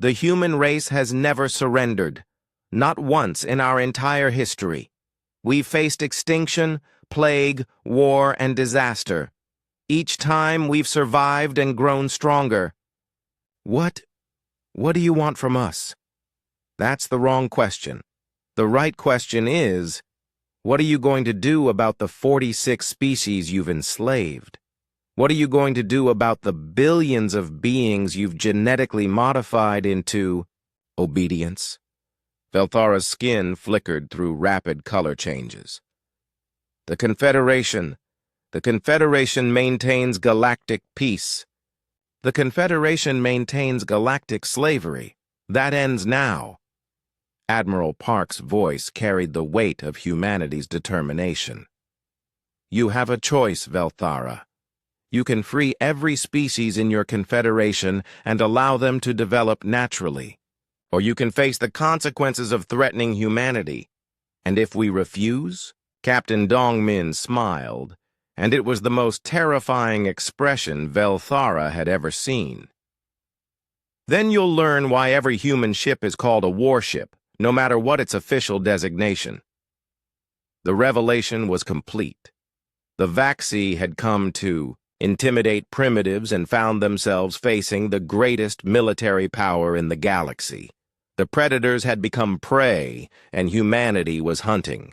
The human race has never surrendered. Not once in our entire history. We've faced extinction, plague, war, and disaster. Each time we've survived and grown stronger. What do you want from us? That's the wrong question. The right question is, what are you going to do about the 46 species you've enslaved? What are you going to do about the billions of beings you've genetically modified into obedience? Velthara's skin flickered through rapid color changes. The Confederation maintains galactic peace. The Confederation maintains galactic slavery. That ends now. Admiral Park's voice carried the weight of humanity's determination. You have a choice, Velthara. You can free every species in your Confederation and allow them to develop naturally. Or you can face the consequences of threatening humanity. And if we refuse? Captain Dongmin smiled, and it was the most terrifying expression Velthara had ever seen. Then you'll learn why every human ship is called a warship, no matter what its official designation. The revelation was complete. The Vaxi had come to intimidate primitives and found themselves facing the greatest military power in the galaxy. The predators had become prey, and humanity was hunting.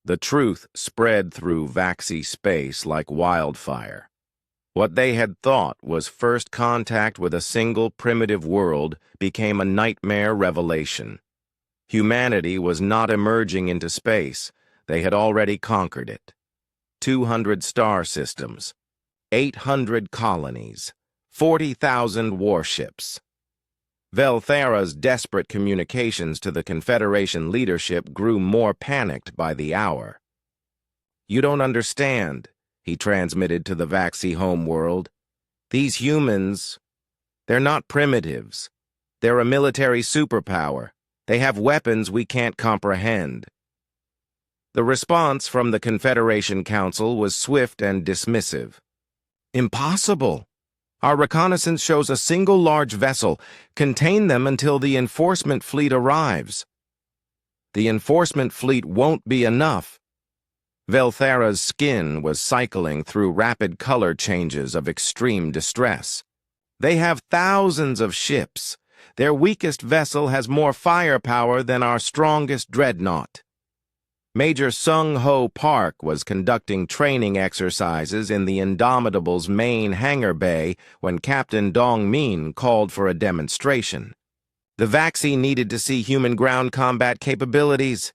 The truth spread through Vaxi space like wildfire. What they had thought was first contact with a single primitive world became a nightmare revelation. Humanity was not emerging into space. They had already conquered it. 200 star systems, 800 colonies, 40,000 warships. Velthara's desperate communications to the Confederation leadership grew more panicked by the hour. You don't understand, he transmitted to the Vaxi homeworld. These humans, they're not primitives. They're a military superpower. They have weapons we can't comprehend. The response from the Confederation Council was swift and dismissive. Impossible. Our reconnaissance shows a single large vessel. Contain them until the enforcement fleet arrives. The enforcement fleet won't be enough. Velthara's skin was cycling through rapid color changes of extreme distress. They have thousands of ships. Their weakest vessel has more firepower than our strongest Dreadnought. Major Sung Ho Park was conducting training exercises in the Indomitable's main hangar bay when Captain Dong Min called for a demonstration. The Vaxi needed to see human ground combat capabilities.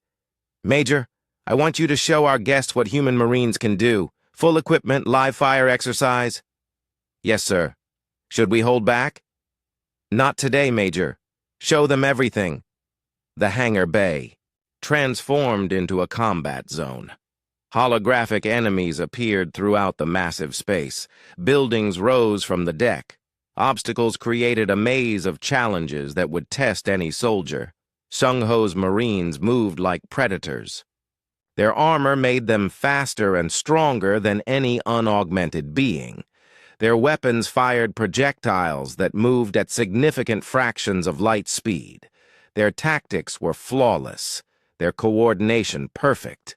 Major, I want you to show our guests what human Marines can do. Full equipment, live fire exercise. Yes, sir. Should we hold back? Not today, Major. Show them everything. The hangar bay transformed into a combat zone. Holographic enemies appeared throughout the massive space. Buildings rose from the deck. Obstacles created a maze of challenges that would test any soldier. Sung-Ho's Marines moved like predators. Their armor made them faster and stronger than any unaugmented being. Their weapons fired projectiles that moved at significant fractions of light speed. Their tactics were flawless, their coordination perfect.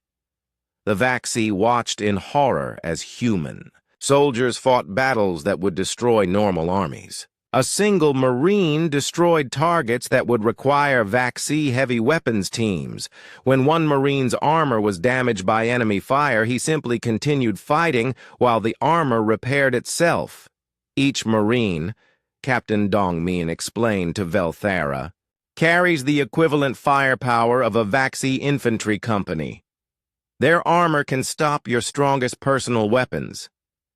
The Vaxi watched in horror as human. Soldiers fought battles that would destroy normal armies. A single Marine destroyed targets that would require Vaxi heavy weapons teams. When one Marine's armor was damaged by enemy fire, he simply continued fighting while the armor repaired itself. Each Marine, Captain Dongmin explained to Velthara, carries the equivalent firepower of a Vaxi infantry company. Their armor can stop your strongest personal weapons.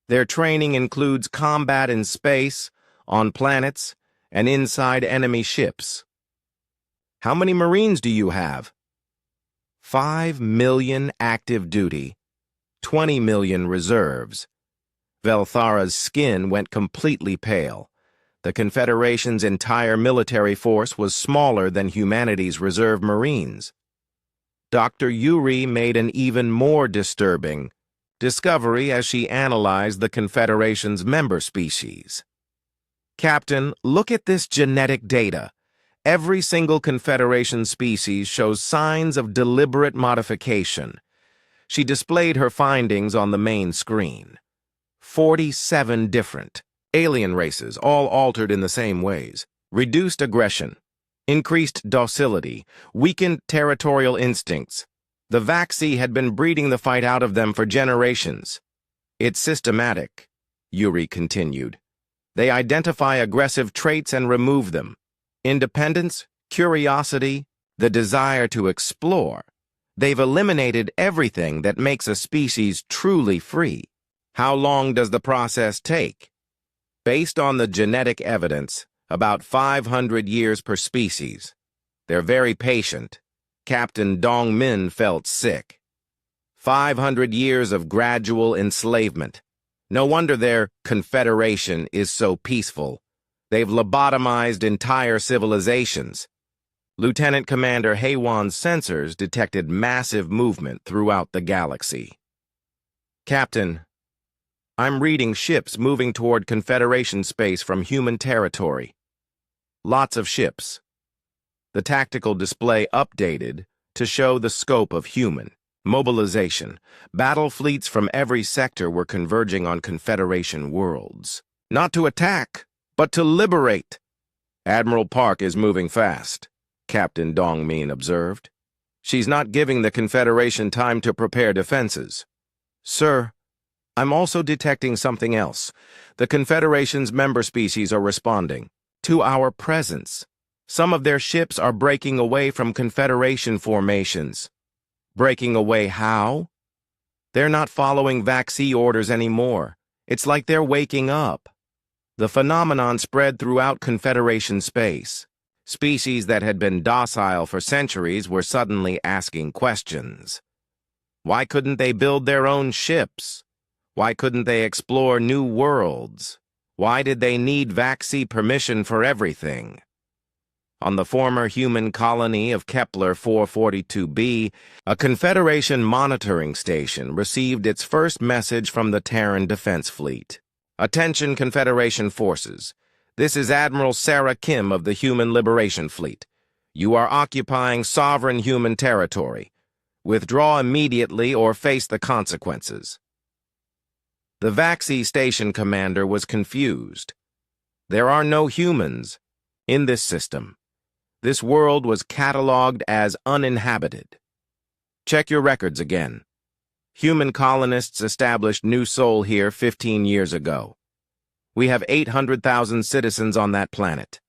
Their training includes combat in space, on planets, and inside enemy ships. How many Marines do you have? 5 million active duty, 20 million reserves. Velthara's skin went completely pale. The Confederation's entire military force was smaller than humanity's reserve Marines. Dr. Yuri made an even more disturbing discovery as she analyzed the Confederation's member species. Captain, look at this genetic data. Every single Confederation species shows signs of deliberate modification. She displayed her findings on the main screen. 47 different alien races, all altered in the same ways. Reduced aggression, increased docility, weakened territorial instincts. The Vaxi had been breeding the fight out of them for generations. It's systematic, Yuri continued. They identify aggressive traits and remove them. Independence, curiosity, the desire to explore. They've eliminated everything that makes a species truly free. How long does the process take? Based on the genetic evidence, about 500 years per species. They're very patient. Captain Dongmin felt sick. 500 years of gradual enslavement. No wonder their confederation is so peaceful. They've lobotomized entire civilizations. Lieutenant Commander Haywan's sensors detected massive movement throughout the galaxy. Captain, I'm reading ships moving toward Confederation space from human territory. Lots of ships. The tactical display updated to show the scope of human mobilization. Battle fleets from every sector were converging on Confederation worlds. Not to attack, but to liberate. Admiral Park is moving fast, Captain Dongmin observed. She's not giving the Confederation time to prepare defenses. Sir, I'm also detecting something else. The Confederation's member species are responding to our presence. Some of their ships are breaking away from Confederation formations. Breaking away how? They're not following Vaxi orders anymore. It's like they're waking up. The phenomenon spread throughout Confederation space. Species that had been docile for centuries were suddenly asking questions. Why couldn't they build their own ships? Why couldn't they explore new worlds? Why did they need Vaxi permission for everything? On the former human colony of Kepler 442b, a Confederation monitoring station received its first message from the Terran Defense Fleet. Attention Confederation forces. This is Admiral Sarah Kim of the Human Liberation Fleet. You are occupying sovereign human territory. Withdraw immediately or face the consequences. The Vaxi station commander was confused. There are no humans in this system. This world was catalogued as uninhabited. Check your records again. Human colonists established New Sol here 15 years ago. We have 800,000 citizens on that planet.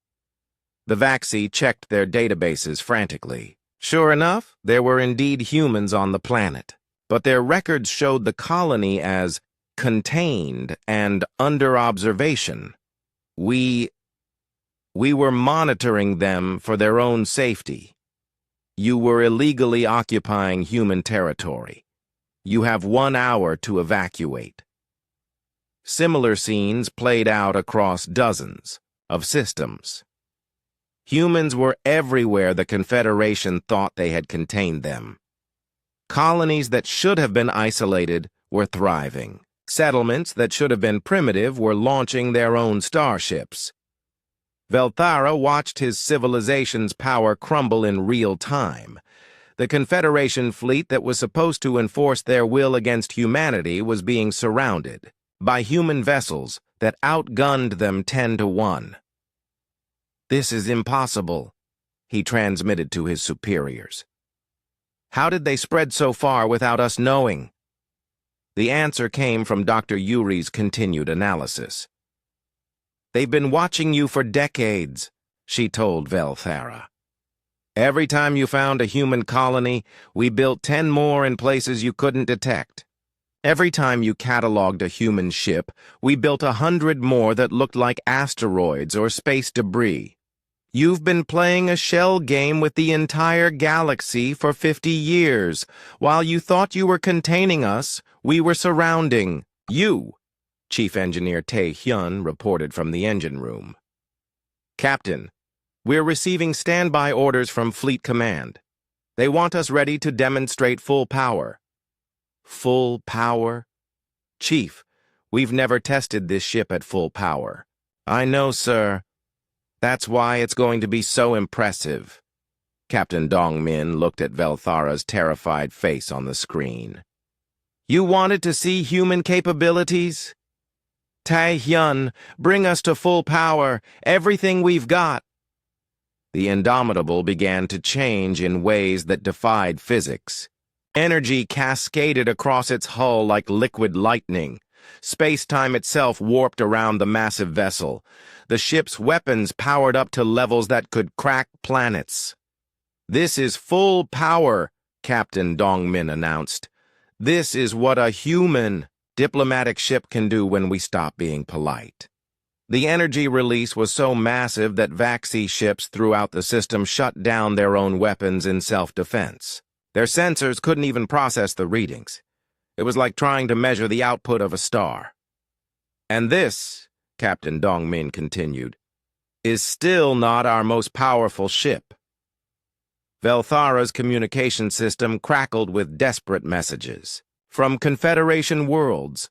The Vaxi checked their databases frantically. Sure enough, there were indeed humans on the planet, but their records showed the colony as contained and under observation. We were monitoring them for their own safety. You were illegally occupying human territory. You have 1 hour to evacuate. Similar scenes played out across dozens of systems. Humans were everywhere the Confederation thought they had contained them. Colonies that should have been isolated were thriving. Settlements that should have been primitive were launching their own starships. Velthara watched his civilization's power crumble in real time. The Confederation fleet that was supposed to enforce their will against humanity was being surrounded by human vessels that outgunned them 10-1. "This is impossible," he transmitted to his superiors. "How did they spread so far without us knowing?" The answer came from Dr. Yuri's continued analysis. "They've been watching you for decades," she told Velthara. "Every time you found a human colony, we built 10 more in places you couldn't detect. Every time you cataloged a human ship, we built 100 more that looked like asteroids or space debris. You've been playing a shell game with the entire galaxy for 50 years. While you thought you were containing us, we were surrounding you," Chief Engineer Tae-hyun reported from the engine room. "Captain, we're receiving standby orders from Fleet Command. They want us ready to demonstrate full power." "Full power? Chief, we've never tested this ship at full power." "I know, sir. That's why it's going to be so impressive." Captain Dongmin looked at Velthara's terrified face on the screen. "You wanted to see human capabilities? Tae-hyun, bring us to full power, everything we've got." The Indomitable began to change in ways that defied physics. Energy cascaded across its hull like liquid lightning. Space-time itself warped around the massive vessel. The ship's weapons powered up to levels that could crack planets. "This is full power," Captain Dongmin announced. "This is what a human diplomatic ship can do when we stop being polite." The energy release was so massive that Vaxi ships throughout the system shut down their own weapons in self-defense. Their sensors couldn't even process the readings. It was like trying to measure the output of a star. "And this," Captain Dongmin continued, "is still not our most powerful ship." Velthara's communication system crackled with desperate messages from Confederation worlds.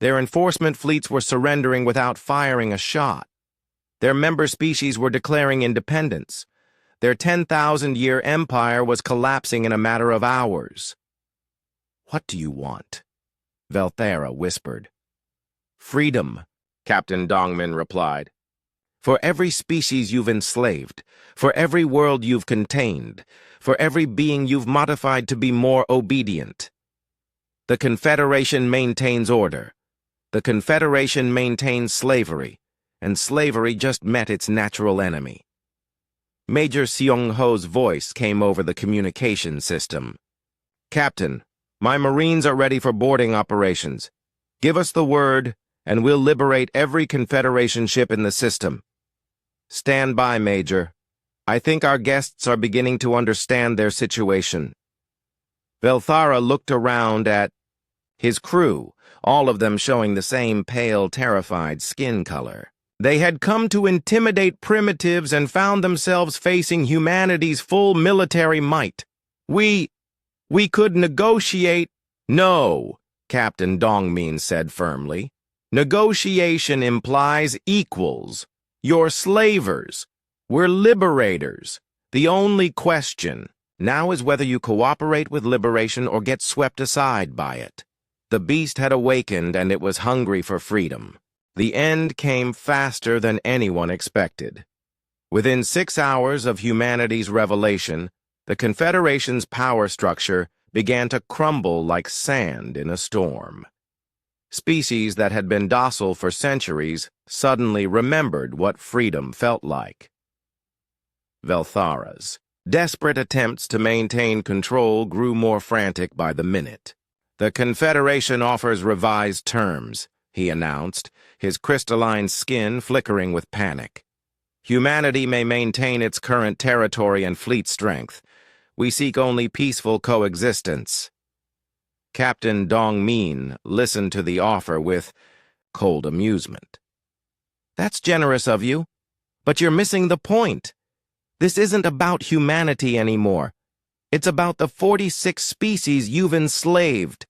Their enforcement fleets were surrendering without firing a shot. Their member species were declaring independence. Their 10,000-year empire was collapsing in a matter of hours. "What do you want?" Velthara whispered. "Freedom," Captain Dongmin replied. "For every species you've enslaved, for every world you've contained, for every being you've modified to be more obedient. The Confederation maintains order. The Confederation maintains slavery, and slavery just met its natural enemy." Major Seong-ho's voice came over the communication system. "Captain, my Marines are ready for boarding operations. Give us the word, and we'll liberate every Confederation ship in the system." "Stand by, Major. I think our guests are beginning to understand their situation." Velthara looked around at his crew, all of them showing the same pale, terrified skin color. They had come to intimidate primitives and found themselves facing humanity's full military might. We could negotiate." "No," Captain Dongmin said firmly. "Negotiation implies equals. You're slavers. We're liberators. The only question now is whether you cooperate with liberation or get swept aside by it." The beast had awakened, and it was hungry for freedom. The end came faster than anyone expected. Within 6 hours of humanity's revelation, the Confederation's power structure began to crumble like sand in a storm. Species that had been docile for centuries suddenly remembered what freedom felt like. Velthara's desperate attempts to maintain control grew more frantic by the minute. "The Confederation offers revised terms," he announced, his crystalline skin flickering with panic. "Humanity may maintain its current territory and fleet strength. We seek only peaceful coexistence." Captain Dongmin listened to the offer with cold amusement. That's generous of you, but you're missing the point. This isn't about humanity anymore. It's about the 46 species you've enslaved.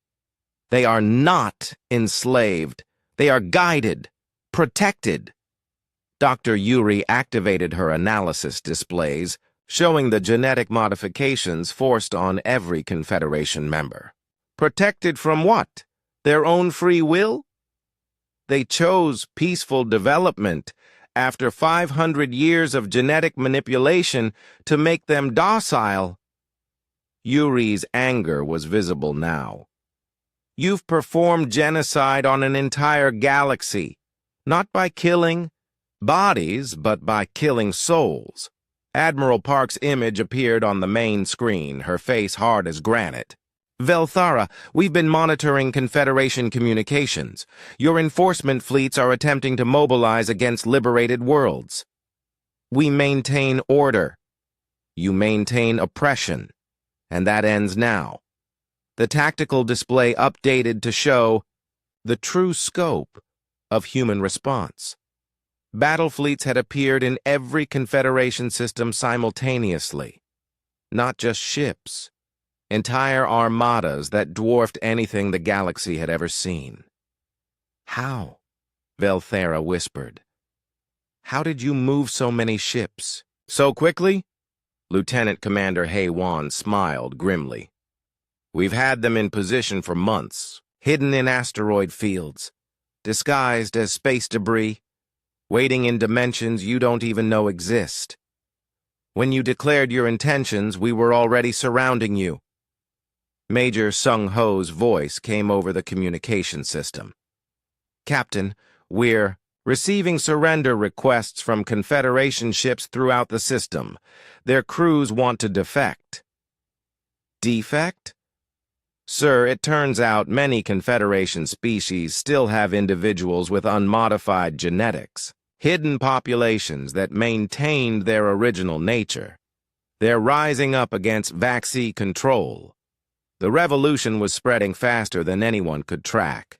They are not enslaved. They are guided, protected. Dr. Yuri activated her analysis displays, showing the genetic modifications forced on every Confederation member. Protected from what? Their own free will? They chose peaceful development after 500 years of genetic manipulation to make them docile. Yuri's anger was visible now. You've performed genocide on an entire galaxy, not by killing bodies, but by killing souls. Admiral Park's image appeared on the main screen, her face hard as granite. Velthara, we've been monitoring Confederation communications. Your enforcement fleets are attempting to mobilize against liberated worlds. We maintain order. You maintain oppression. And that ends now. The tactical display updated to show the true scope of human response. Battle fleets had appeared in every Confederation system simultaneously. Not just ships. Entire armadas that dwarfed anything the galaxy had ever seen. How? Velthara whispered. How did you move so many ships? So quickly? Lieutenant Commander Haywan smiled grimly. We've had them in position for months, hidden in asteroid fields, disguised as space debris, waiting in dimensions you don't even know exist. When you declared your intentions, we were already surrounding you. Major Sung Ho's voice came over the communication system. Captain, we're receiving surrender requests from Confederation ships throughout the system. Their crews want to defect. Defect? Sir, it turns out many Confederation species still have individuals with unmodified genetics, hidden populations that maintained their original nature. They're rising up against vaccine control. The revolution was spreading faster than anyone could track.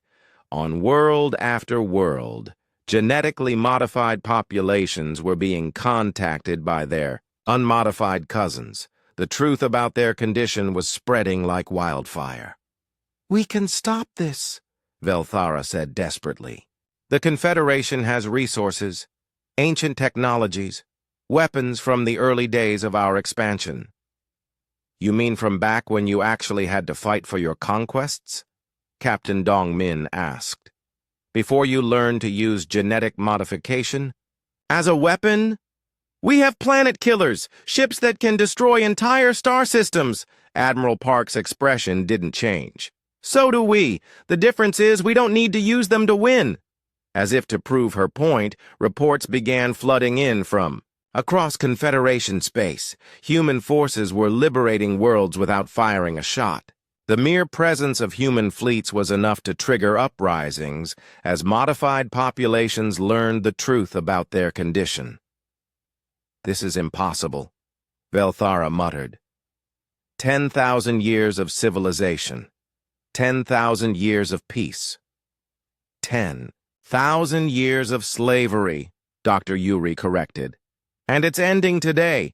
On world after world, genetically modified populations were being contacted by their unmodified cousins. The truth about their condition was spreading like wildfire. We can stop this, Velthara said desperately. The Confederation has resources, ancient technologies, weapons from the early days of our expansion. You mean from back when you actually had to fight for your conquests? Captain Dongmin asked. Before you learned to use genetic modification? As a weapon? We have planet killers, ships that can destroy entire star systems. Admiral Park's expression didn't change. So do we. The difference is we don't need to use them to win. As if to prove her point, reports began flooding in from across Confederation space. Human forces were liberating worlds without firing a shot. The mere presence of human fleets was enough to trigger uprisings as modified populations learned the truth about their condition. This is impossible, Velthara muttered. 10,000 years of civilization. 10,000 years of peace. 10,000 years of slavery, Dr. Yuri corrected. And it's ending today,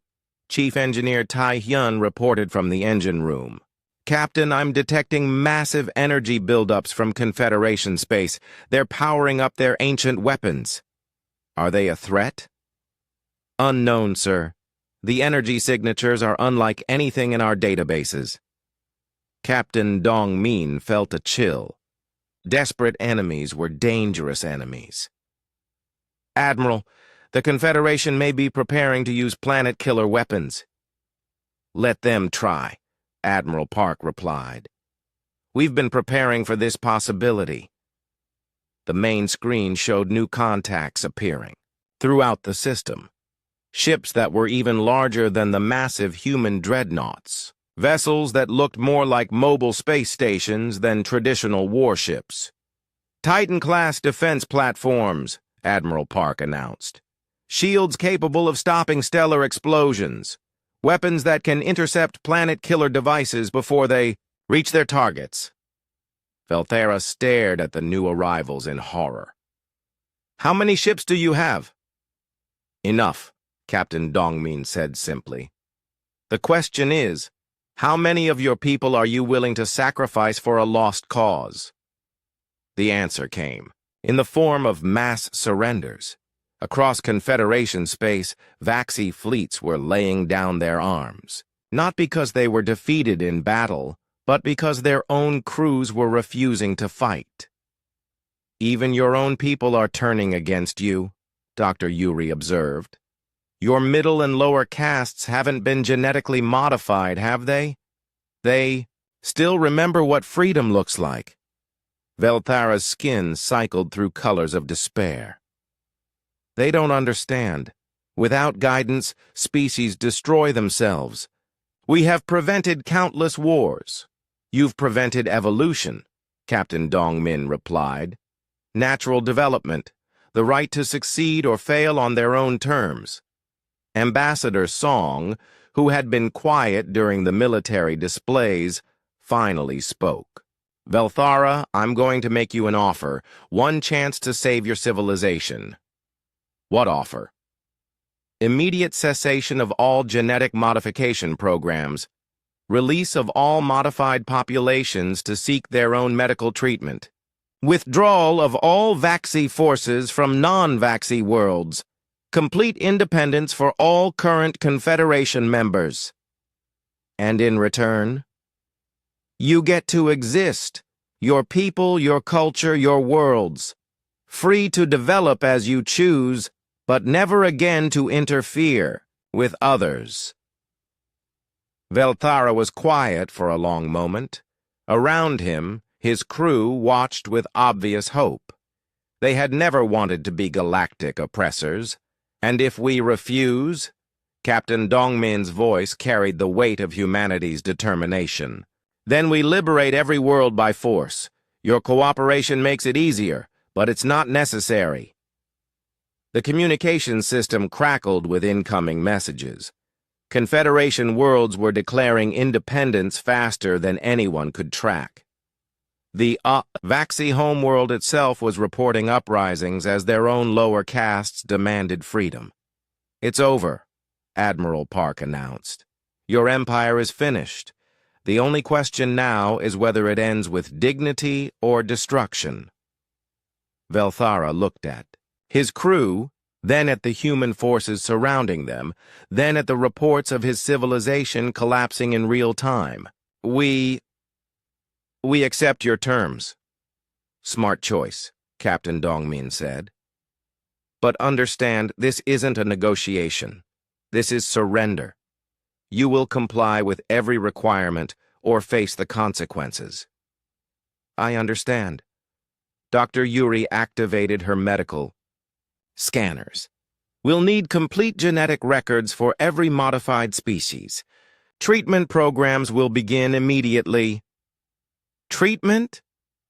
Chief Engineer Tai Hyun reported from the engine room. Captain, I'm detecting massive energy buildups from Confederation space. They're powering up their ancient weapons. Are they a threat? Unknown, sir. The energy signatures are unlike anything in our databases. Captain Dongmin felt a chill. Desperate enemies were dangerous enemies. Admiral, the Confederation may be preparing to use planet-killer weapons. Let them try, Admiral Park replied. We've been preparing for this possibility. The main screen showed new contacts appearing throughout the system. Ships that were even larger than the massive human dreadnoughts. Vessels that looked more like mobile space stations than traditional warships. Titan-class defense platforms, Admiral Park announced. Shields capable of stopping stellar explosions. Weapons that can intercept planet-killer devices before they reach their targets. Velthara stared at the new arrivals in horror. "How many ships do you have?" "Enough," Captain Dongmin said simply. "The question is, how many of your people are you willing to sacrifice for a lost cause?" The answer came, in the form of mass surrenders. Across Confederation space, Vaxi fleets were laying down their arms, not because they were defeated in battle, but because their own crews were refusing to fight. "Even your own people are turning against you," Dr. Yuri observed. "Your middle and lower castes haven't been genetically modified, have they? They still remember what freedom looks like." Velthara's skin cycled through colors of despair. "They don't understand. Without guidance, species destroy themselves. We have prevented countless wars." "You've prevented evolution," Captain Dongmin replied. "Natural development, the right to succeed or fail on their own terms." Ambassador Song, who had been quiet during the military displays, finally spoke. "Velthara, I'm going to make you an offer, one chance to save your civilization." "What offer?" "Immediate cessation of all genetic modification programs, release of all modified populations to seek their own medical treatment, withdrawal of all Vaxi forces from non-Vaxi worlds, complete independence for all current Confederation members. And in return, you get to exist, your people, your culture, your worlds, free to develop as you choose, but never again to interfere with others." Velthara was quiet for a long moment. Around him, his crew watched with obvious hope. They had never wanted to be galactic oppressors. "And if we refuse?" Captain Dongmin's voice carried the weight of humanity's determination. "Then we liberate every world by force. Your cooperation makes it easier, but it's not necessary." The communication system crackled with incoming messages. Confederation worlds were declaring independence faster than anyone could track. The Vaxi homeworld itself was reporting uprisings as their own lower castes demanded freedom. "It's over," Admiral Park announced. "Your empire is finished. The only question now is whether it ends with dignity or destruction." Velthara looked at his crew, then at the human forces surrounding them, then at the reports of his civilization collapsing in real time. We accept your terms." "Smart choice," Captain Dongmin said. "But understand, this isn't a negotiation. This is surrender. You will comply with every requirement or face the consequences." "I understand." Dr. Yuri activated her medical scanners. "We'll need complete genetic records for every modified species. Treatment programs will begin immediately." "Treatment?"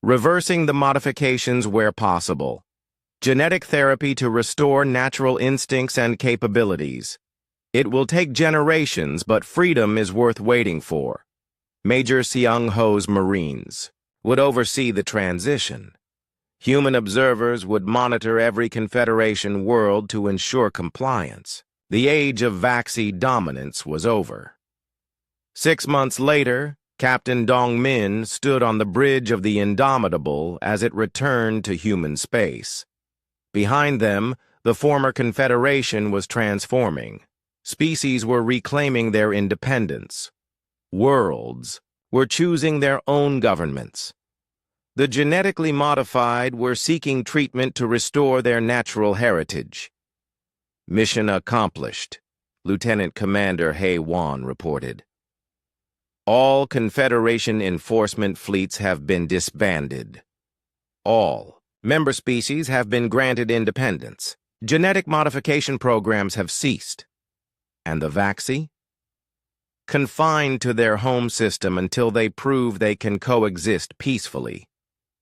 "Reversing the modifications where possible. Genetic therapy to restore natural instincts and capabilities. It will take generations, but freedom is worth waiting for." Major Seung-ho's Marines would oversee the transition. Human observers would monitor every Confederation world to ensure compliance. The age of Vaxi dominance was over. 6 months later, Captain Dongmin stood on the bridge of the Indomitable as it returned to human space. Behind them, the former Confederation was transforming. Species were reclaiming their independence. Worlds were choosing their own governments. The genetically modified were seeking treatment to restore their natural heritage. "Mission accomplished," Lieutenant Commander Hei-Wan reported. "All Confederation enforcement fleets have been disbanded. All member species have been granted independence. Genetic modification programs have ceased. And the Vaxi? Confined to their home system until they prove they can coexist peacefully.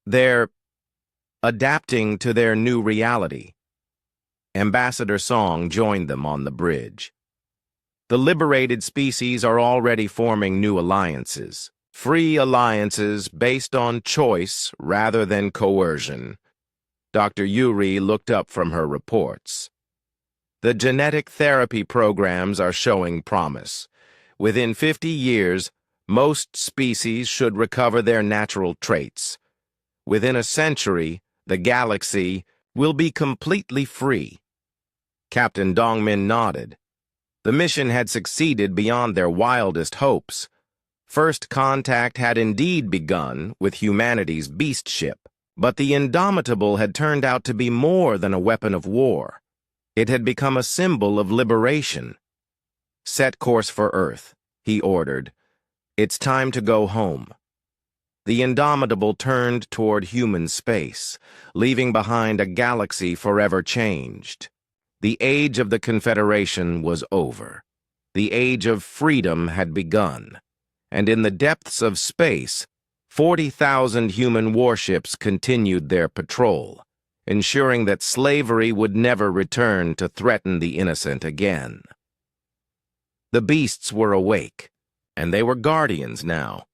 They're adapting to their new reality." Ambassador Song joined them on the bridge. "The liberated species are already forming new alliances. Free alliances based on choice rather than coercion. Dr. Yuri looked up from her reports. The genetic therapy programs are showing promise. Within 50 years, most species should recover their natural traits. Within a century, the galaxy will be completely free. Captain Dongmin nodded. The mission had succeeded beyond their wildest hopes. First contact had indeed begun with humanity's beast ship, but the Indomitable had turned out to be more than a weapon of war. It had become a symbol of liberation. Set course for Earth, he ordered. It's time to go home. The Indomitable turned toward human space, leaving behind a galaxy forever changed. The age of the Confederation was over. The age of freedom had begun. And in the depths of space, 40,000 human warships continued their patrol, ensuring that slavery would never return to threaten the innocent again. The beasts were awake, and they were guardians now,